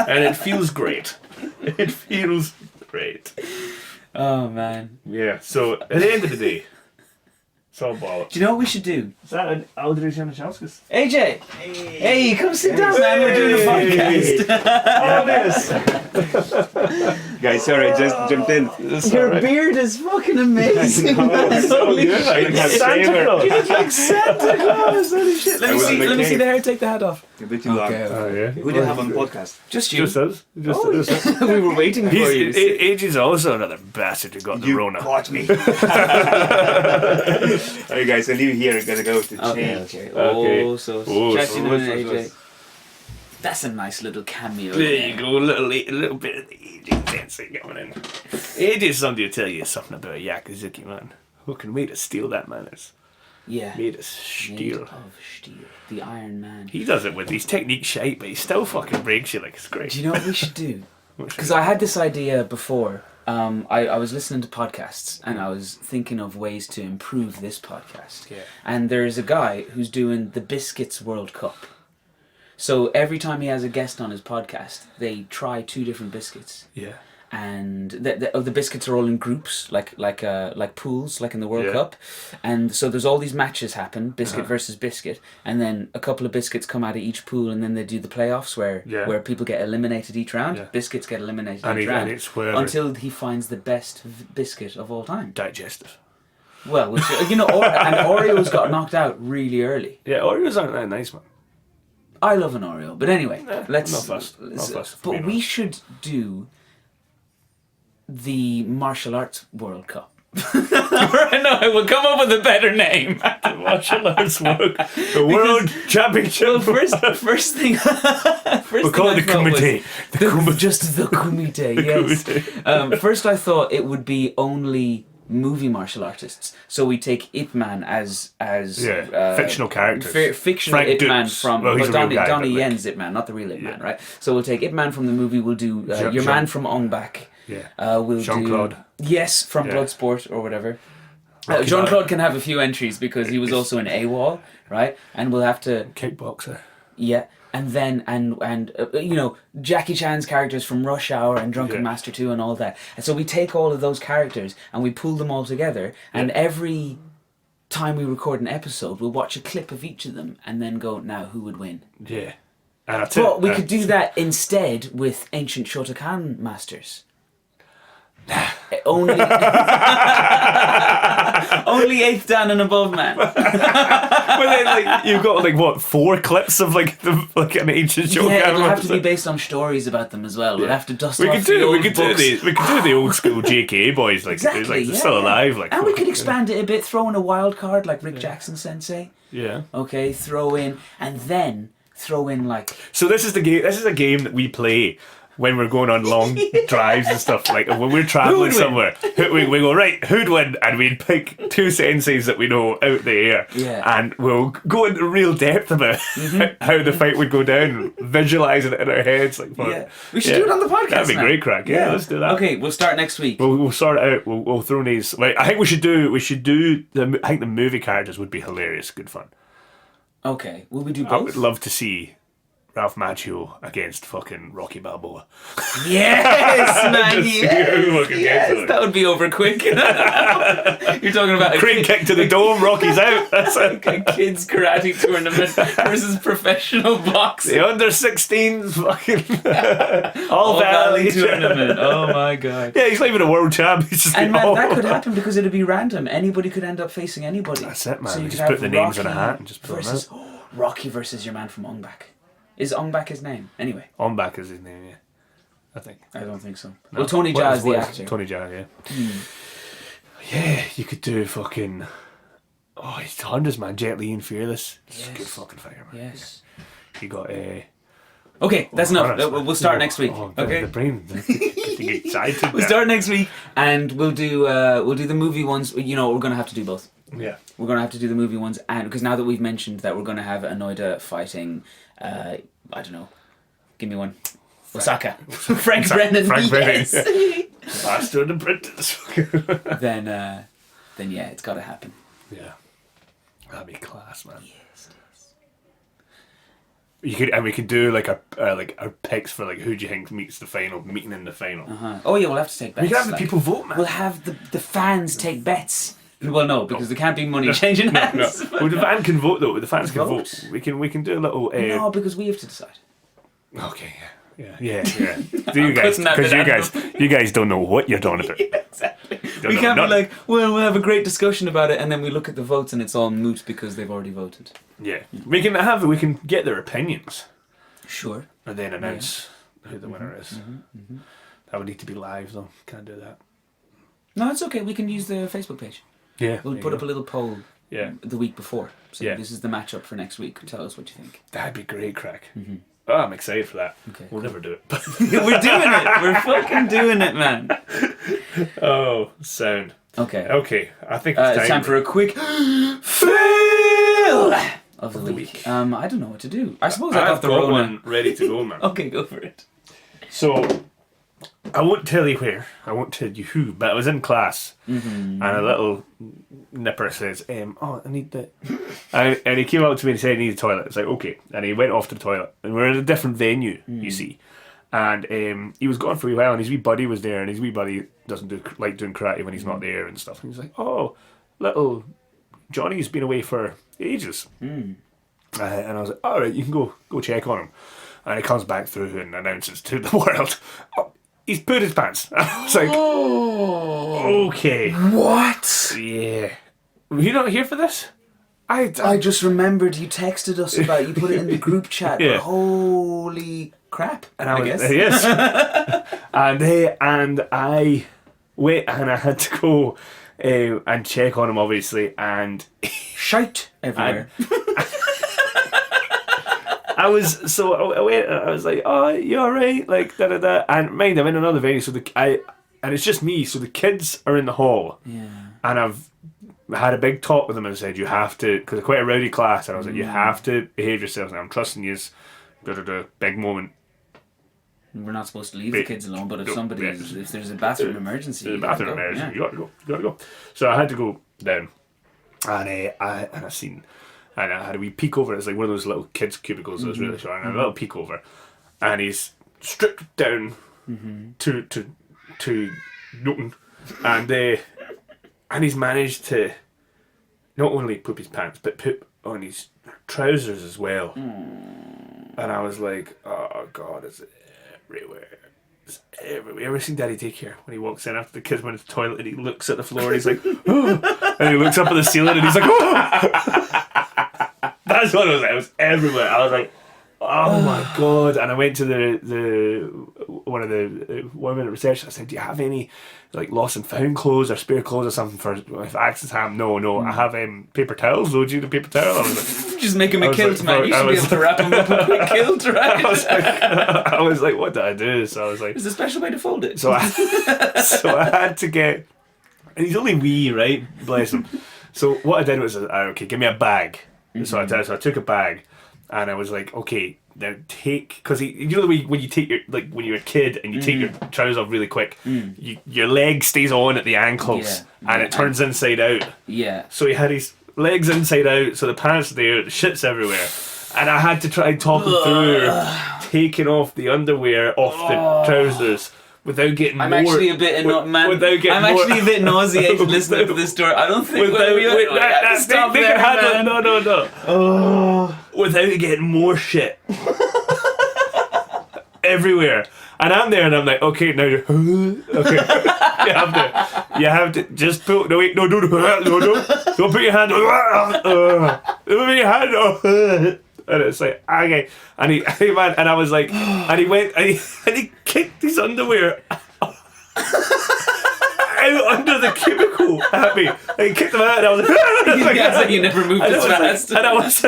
And it feels great. It feels great. Oh man. Yeah. So at the end of the day, it's all bollocks. Do you know what we should do? Is that an Aldrich Januszewskis? AJ! Hey, come sit down, man. We're doing a podcast. Guys, sorry, I just jumped in. Your beard is fucking amazing. That's so good. I didn't have Santa Claus. You look like Santa Claus. Holy shit. Let me see the hair. Take the hat off. A bit too long. Oh, yeah. Who do you have on the podcast? Just you. Just us. We were waiting for you. AJ's also another bastard who got the Rona. You caught me. Alright guys, I'll leave you here. I'm gonna go to change. Okay. So AJ. That's a nice little cameo. There you go, a little bit of the AJ dancing going in. AJ's somebody to tell you something about a Yakuzuki, man. Who can made us steal that, man? Made us steal. Made of steel. The Iron Man. He does it with his technique shite, but he still fucking breaks you like it's great. Do you know what we should do? Because I had this idea before. I was listening to podcasts and I was thinking of ways to improve this podcast. Yeah. And there's a guy who's doing the Biscuits World Cup. So every time he has a guest on his podcast, they try 2 different biscuits. Yeah. And the biscuits are all in groups, like pools, like in the World Cup. And so there's all these matches happen, biscuit versus biscuit, and then a couple of biscuits come out of each pool, and then they do the playoffs where people get eliminated each round. Yeah. Biscuits get eliminated each round until he finds the best biscuit of all time. Digestive. Well, which, and Oreos got knocked out really early. Yeah, Oreos aren't that nice, man. I love an Oreo, but anyway, let's. Not fussed. But we should do the martial arts World Cup. No, we'll come up with a better name. The martial arts the World Championship. Well, first thing. We'll call it the Kumite. Just the Kumite. Yes. First, I thought it would be only movie martial artists. So we take Ip Man as fictional characters. Fictional Frank Ip Man Dukes. from Donnie Yen's Ip Man, not the real Ip Man, right? So we'll take Ip Man from the movie. We'll do your man from Ong Bak. Yeah. We'll Jean-Claude. Yes, from Bloodsport or whatever. Jean-Claude can have a few entries because he was also in AWOL, right? And we'll have to... Kickboxer. Yeah. And then, you know, Jackie Chan's characters from Rush Hour and Drunken Master 2 and all that. And so we take all of those characters and we pull them all together. And every time we record an episode, we'll watch a clip of each of them and then go, now, who would win? Yeah. And that's But we could do that instead with ancient Shotokan masters. Only 8th Dan and above, man. But then, like, you've got like what 4 clips of like an ancient show. Yeah, it'll have to be based on stories about them as well. We'll have to dust off the old books. We could do the old school JK boys, like Exactly, they're still alive, like. And we could expand it a bit, throw in a wild card like Rick Jackson Sensei. Yeah. Okay, throw in like. So this is the game. This is a game that we play when we're going on long drives and stuff. Like when we're traveling somewhere, we go right. Who'd win? And we'd pick 2 senseis that we know out the air, and we'll go into real depth about how the fight would go down, visualising it in our heads. Like, we should do it on the podcast. That'd be great, crack. Yeah, let's do that. Okay, we'll start next week. We'll sort it out. We'll throw these. Like, I think we should do the. I think the movie characters would be hilarious, good fun. Okay, will we do both? I would love to see Ralph Macchio against fucking Rocky Balboa. Yes, man, yes. That would be over quick. You're talking about a crane kick to the dome, Rocky's out. That's like a kids karate tournament versus professional boxing. The under 16s fucking All Valley Valley tournament. Oh my god. Yeah, he's not even a world champ. He's just and man, that could happen because it'd be random. Anybody could end up facing anybody. That's it, man. So you just could put the have names in a Rocky hat and just put versus, them out. Rocky versus your man from Ongbak. Is Ongbak his name? Anyway. Ongbak is his name, yeah. I think. I don't think so. No. Well, Tony Jaa is the actor. Tony Jaa, yeah. Yeah, you could do fucking... Oh, he's hundreds, man. Jet Li and Fearless. He's a good fucking fighter, man. Yes. You got Okay, that's enough. We'll start next week. Okay. The brain. Getting excited. We'll start next week, and we'll do the movie ones. You know, we're gonna have to do both. Yeah. We're gonna have to do the movie ones, and because now that we've mentioned that we're gonna have Anoida fighting, I don't know, give me one. Osaka. Frank Brennan. Frank Brennan. Yes. Bastard apprentice. then yeah, it's gotta happen. Yeah. That'd be class, man. Yes. We could do like our picks for like who do you think meets the final, meeting in the final. Oh yeah, we'll have to take bets. We can have the people vote, man. We'll have the fans take bets. Well, no, because there can't be money changing hands. No. Well, the fan can vote though. The fans can vote. We can do a little. No, because we have to decide. Okay. Yeah. Do you guys? Because you guys don't know what you're talking about. Yeah, exactly. We can't be like, well, we'll have a great discussion about it, and then we look at the votes, and it's all moot because they've already voted. Yeah. We can get their opinions. Sure. And then announce who the winner is. That would need to be live though. Can't do that. No, it's okay. We can use the Facebook page. Yeah. We'll put up a little poll. Yeah. The week before. So this is the matchup for next week. Tell us what you think. That'd be great, crack. Oh, I'm excited for that. Okay, we'll never do it. We're doing it. We're fucking doing it, man. Oh, sound. Okay. I think it's time for a quick fail of the week. I don't know what to do. I suppose I got the Rona one ready to go, man. Okay, go for it. So, I won't tell you where. I won't tell you who. But I was in class, and a little nipper says, "Oh, I need the," and he came up to me and said, "I need a toilet." It's like, okay, and he went off to the toilet, and we're in a different venue, you see, and he was gone for a while, and his wee buddy was there, and his wee buddy doesn't like doing karate when he's not there and stuff, and he's like, "Oh, little Johnny's been away for ages," and I was like, "All right, you can go check on him," and he comes back through and announces to the world, "Oh, he's pooed his pants." I was like, okay. What? Yeah. Were you not here for this? I just remembered you texted us about, you put it in the group chat. Yeah. Holy crap. And I guess. Yes. and I went and I had to go and check on him, obviously, and shite everywhere. I went and I was like, "Oh, you alright?" Like da. And mind, I'm in another venue, so and it's just me, so the kids are in the hall. Yeah. And I've had a big talk with them and said, you have to, because they're quite a rowdy class, and I was like, you have to behave yourselves, and I'm trusting you. Big moment. We're not supposed to leave the kids alone, but if there's a bathroom emergency, you gotta go. So I had to go down, and I seen, and I had a wee peek over. It's like one of those little kids' cubicles that was really short, and I had a little peek over, and he's stripped down to nothing, and he's managed to not only poop his pants but poop on his trousers as well. And I was like, oh God, it's everywhere. It's everywhere. You ever seen Daddy Daycare when he walks in after the kids went to the toilet and he looks at the floor and he's like, oh, and he looks up at the ceiling and he's like, oh. That's what it was like. It was everywhere. I was like, oh my God. And I went to the one of the women at reception. I said, do you have any like lost and found clothes or spare clothes or something for if accidents happen? No, I have paper towels. Would you need a paper towel? I was like, just make him a kilt, man. You should be able to wrap him up in a kilt, right? I was like, what did I do? So I was like, there's a special way to fold it. So I had to get, and he's only wee, right? Bless him. So what I did was, okay, give me a bag. So I took a bag, and I was like, okay, now take, because you know the way when you take your, like when you're a kid and you take your trousers off really quick, your leg stays on at the ankles and it turns inside out. Yeah. So he had his legs inside out, so the pants are there, the shit's everywhere, and I had to try and talk him through taking off the underwear off the trousers. Without getting I'm actually a bit actually a bit nauseated listening to this story. I don't think stop there, man. No. Oh. Without getting more shit everywhere. And I'm there and I'm like, okay, now you're okay. You have to just put don't put your hand and it's like, okay, and he man, and I was like, and he went and he kicked his underwear out under the cubicle at me. And he kicked them out, and I was like, like you never moved as fast. And I was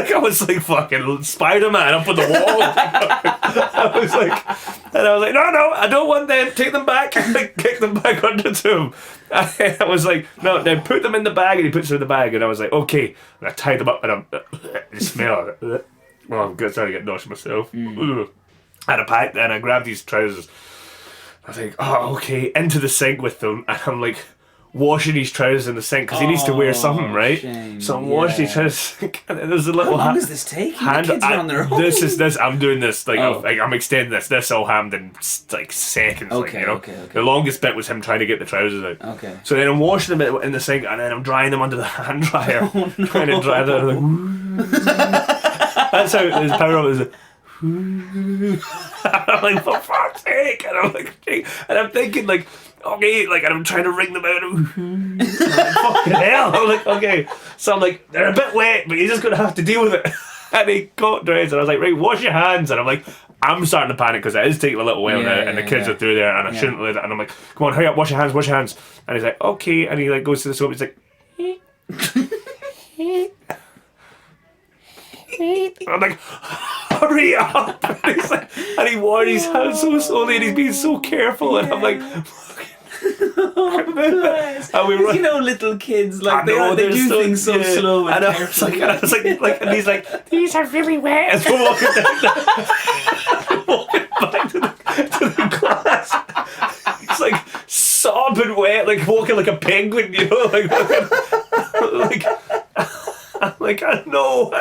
like fucking Spider-Man up on the wall. I was like, no, I don't want them. Take them back. And I kicked them back under to him. And I was like, no, then put them in the bag, and he puts them in the bag, and I was like, okay. And I tied them up, and I smell it. Well, I'm trying to get nauseous myself. And I grabbed these trousers. I was like, oh, okay, into the sink with them. And I'm like, washing his trousers in the sink because he needs to wear something, right? Shame, so I'm washing his trousers. And then there's a little. How long is this taking? The kids are on their own. This. I'm doing this. Like, I'm extending this. This all happened in like seconds. Okay, okay. The longest bit was him trying to get the trousers out. Okay. So then I'm washing them in the sink, and then I'm drying them under the hand dryer, trying to dry them. That's how his power up is. I'm like, for fuck's sake! And I'm like, and I'm thinking like, okay, like, and I'm trying to wring them out. I'm like, fucking hell! I'm like, okay. So I'm like, they're a bit wet, but you're just gonna have to deal with it. And he got dressed, and I was like, right, wash your hands. And I'm like, I'm starting to panic because it is taking a little while now, and the kids are through there, and I shouldn't let it. And I'm like, come on, hurry up, wash your hands. And he's like, okay. And he like goes to the soap. He's like. I'm like, hurry up! And he wore his hands so slowly, and he's being so careful, and I'm like, and we run. You know, little kids like they do things so slow and careful. And he's like, these are really wet. As we're walking back to the class, he's like sobbing wet, like walking like a penguin, you know, like. I'm like, I know,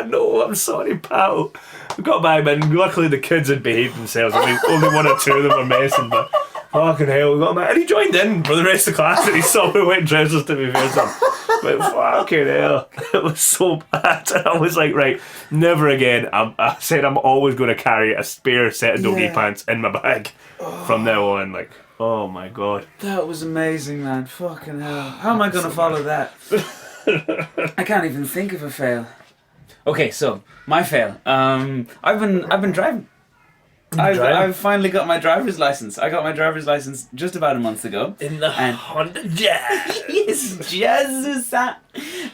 I'm sorry, pal. We got back, man. Luckily, the kids had behaved themselves. I mean, only one or two of them were messing, but fucking hell, we got back. And he joined in for the rest of the class, and he saw me wet trousers to be fair. But fucking hell, it was so bad. And I was like, right, never again. I said I'm always going to carry a spare set of doggy pants in my bag from now on. Like, oh my God. That was amazing, man. Fucking hell. How am I going to follow that? I can't even think of a fail. Okay, so my fail. I've been driving. I've finally got my driver's license. I got my driver's license just about a month ago. In the Honda Jazz. Yes, Jazz.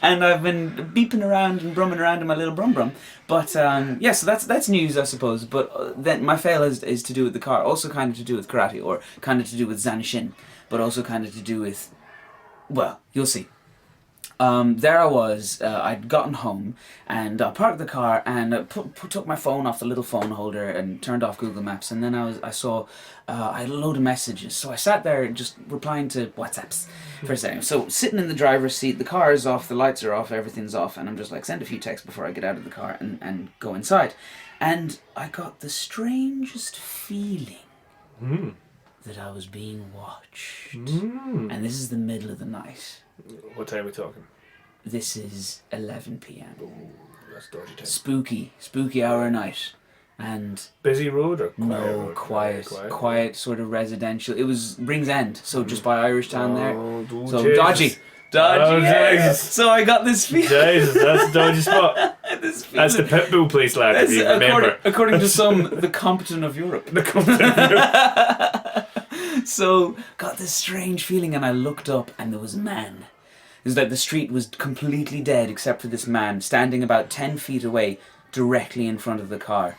And I've been beeping around and brumming around in my little brum. But so that's news, I suppose. But then my fail is to do with the car, also kind of to do with karate, or kind of to do with Zanshin, but also kind of to do with, well, you'll see. there I was, I'd gotten home, and I parked the car, and I took my phone off the little phone holder and turned off Google Maps, and then I saw I had a load of messages, so I sat there just replying to WhatsApps for a second. So sitting in the driver's seat, the car is off, the lights are off, everything's off, and I'm just like, send a few texts before I get out of the car and go inside. And I got the strangest feeling that I was being watched. And this is the middle of the night. What time are we talking? This is 11 p.m. Ooh, that's dodgy time. Spooky hour of night. And Busy road or quiet no, road? quiet, sort of residential. It was Rings End, so just by Irish Town there. So Jesus. dodgy. Oh, Yeah. Jesus. So I got this feeling. Jesus, that's a dodgy spot. This That's the Pitbull place, lad, if you remember. According to some, the Compton of Europe. So, got this strange feeling, and I looked up, and there was a man. It was like the street was completely dead, except for this man standing about 10 feet away, directly in front of the car,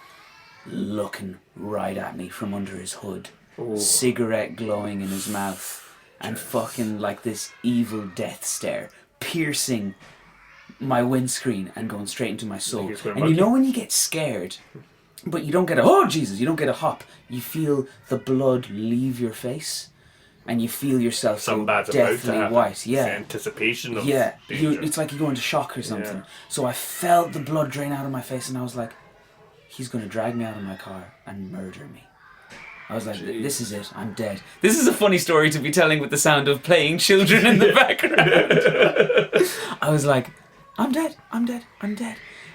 looking right at me from under his hood. Ooh. Cigarette glowing in his mouth, and fucking like this evil death stare, piercing my windscreen and going straight into my soul. And you know when you get scared, but you don't get you don't get a hop. You feel the blood leave your face, and you feel yourself Some go bad's about to deathly happen. white. It's Yeah. anticipation of Yeah. danger. It's like you go into shock or something. Yeah. So I felt the blood drain out of my face, and I was like, he's going to drag me out of my car and murder me. I was like, this is it, I'm dead. This is a funny story to be telling with the sound of playing children in the background. I was like, I'm dead.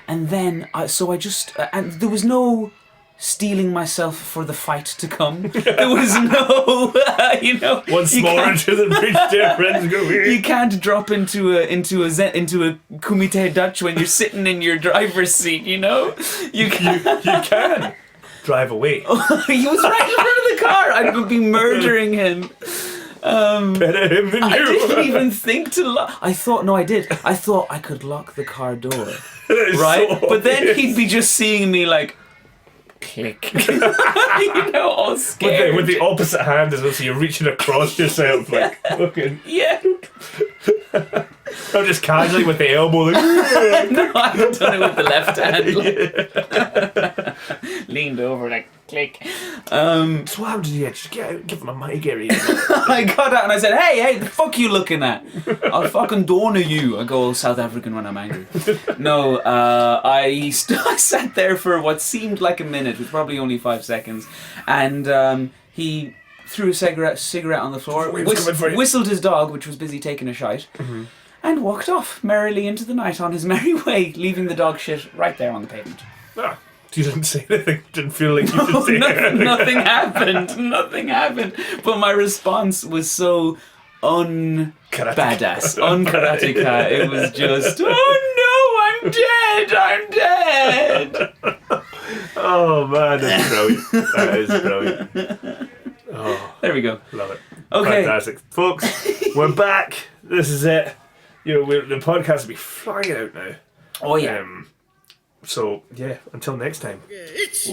And then, and there was no steeling myself for the fight to come. There was no, Once more into the bridge, dear friends, go here. you can't drop into a kumite Dutch when you're sitting in your driver's seat, you know? You can drive away. He was right in front of the car. I'd be murdering him. Better him than you. I didn't even think to lock. I thought I could lock the car door, right? So but then obvious. he'd be just seeing me like, click, all scared. With the opposite hand as well, so you're reaching across yourself, like, looking. Yeah. Not just casually with the elbow, like, No, I've done it with the left hand. Leaned over like click. so what happened to you? Just get out, give him a mic area. I got out and I said, hey, the fuck you looking at? I'll fucking doner you. I go all South African when I'm angry. No, I sat there for what seemed like a minute, which was probably only 5 seconds, and he threw a cigarette on the floor, whistled his dog, which was busy taking a shite, and walked off merrily into the night on his merry way, leaving the dog shit right there on the pavement. Ah, you didn't say anything. Didn't feel like you should say anything. Nothing happened. But my response was so badass, un-karateka. It was just, oh no, I'm dead. Oh man, that's brilliant. That is brilliant. Oh, There we go. love it. Okay. Fantastic. Folks, we're back. This is it. The podcast will be flying out now. Oh yeah. So, yeah, until next time. It's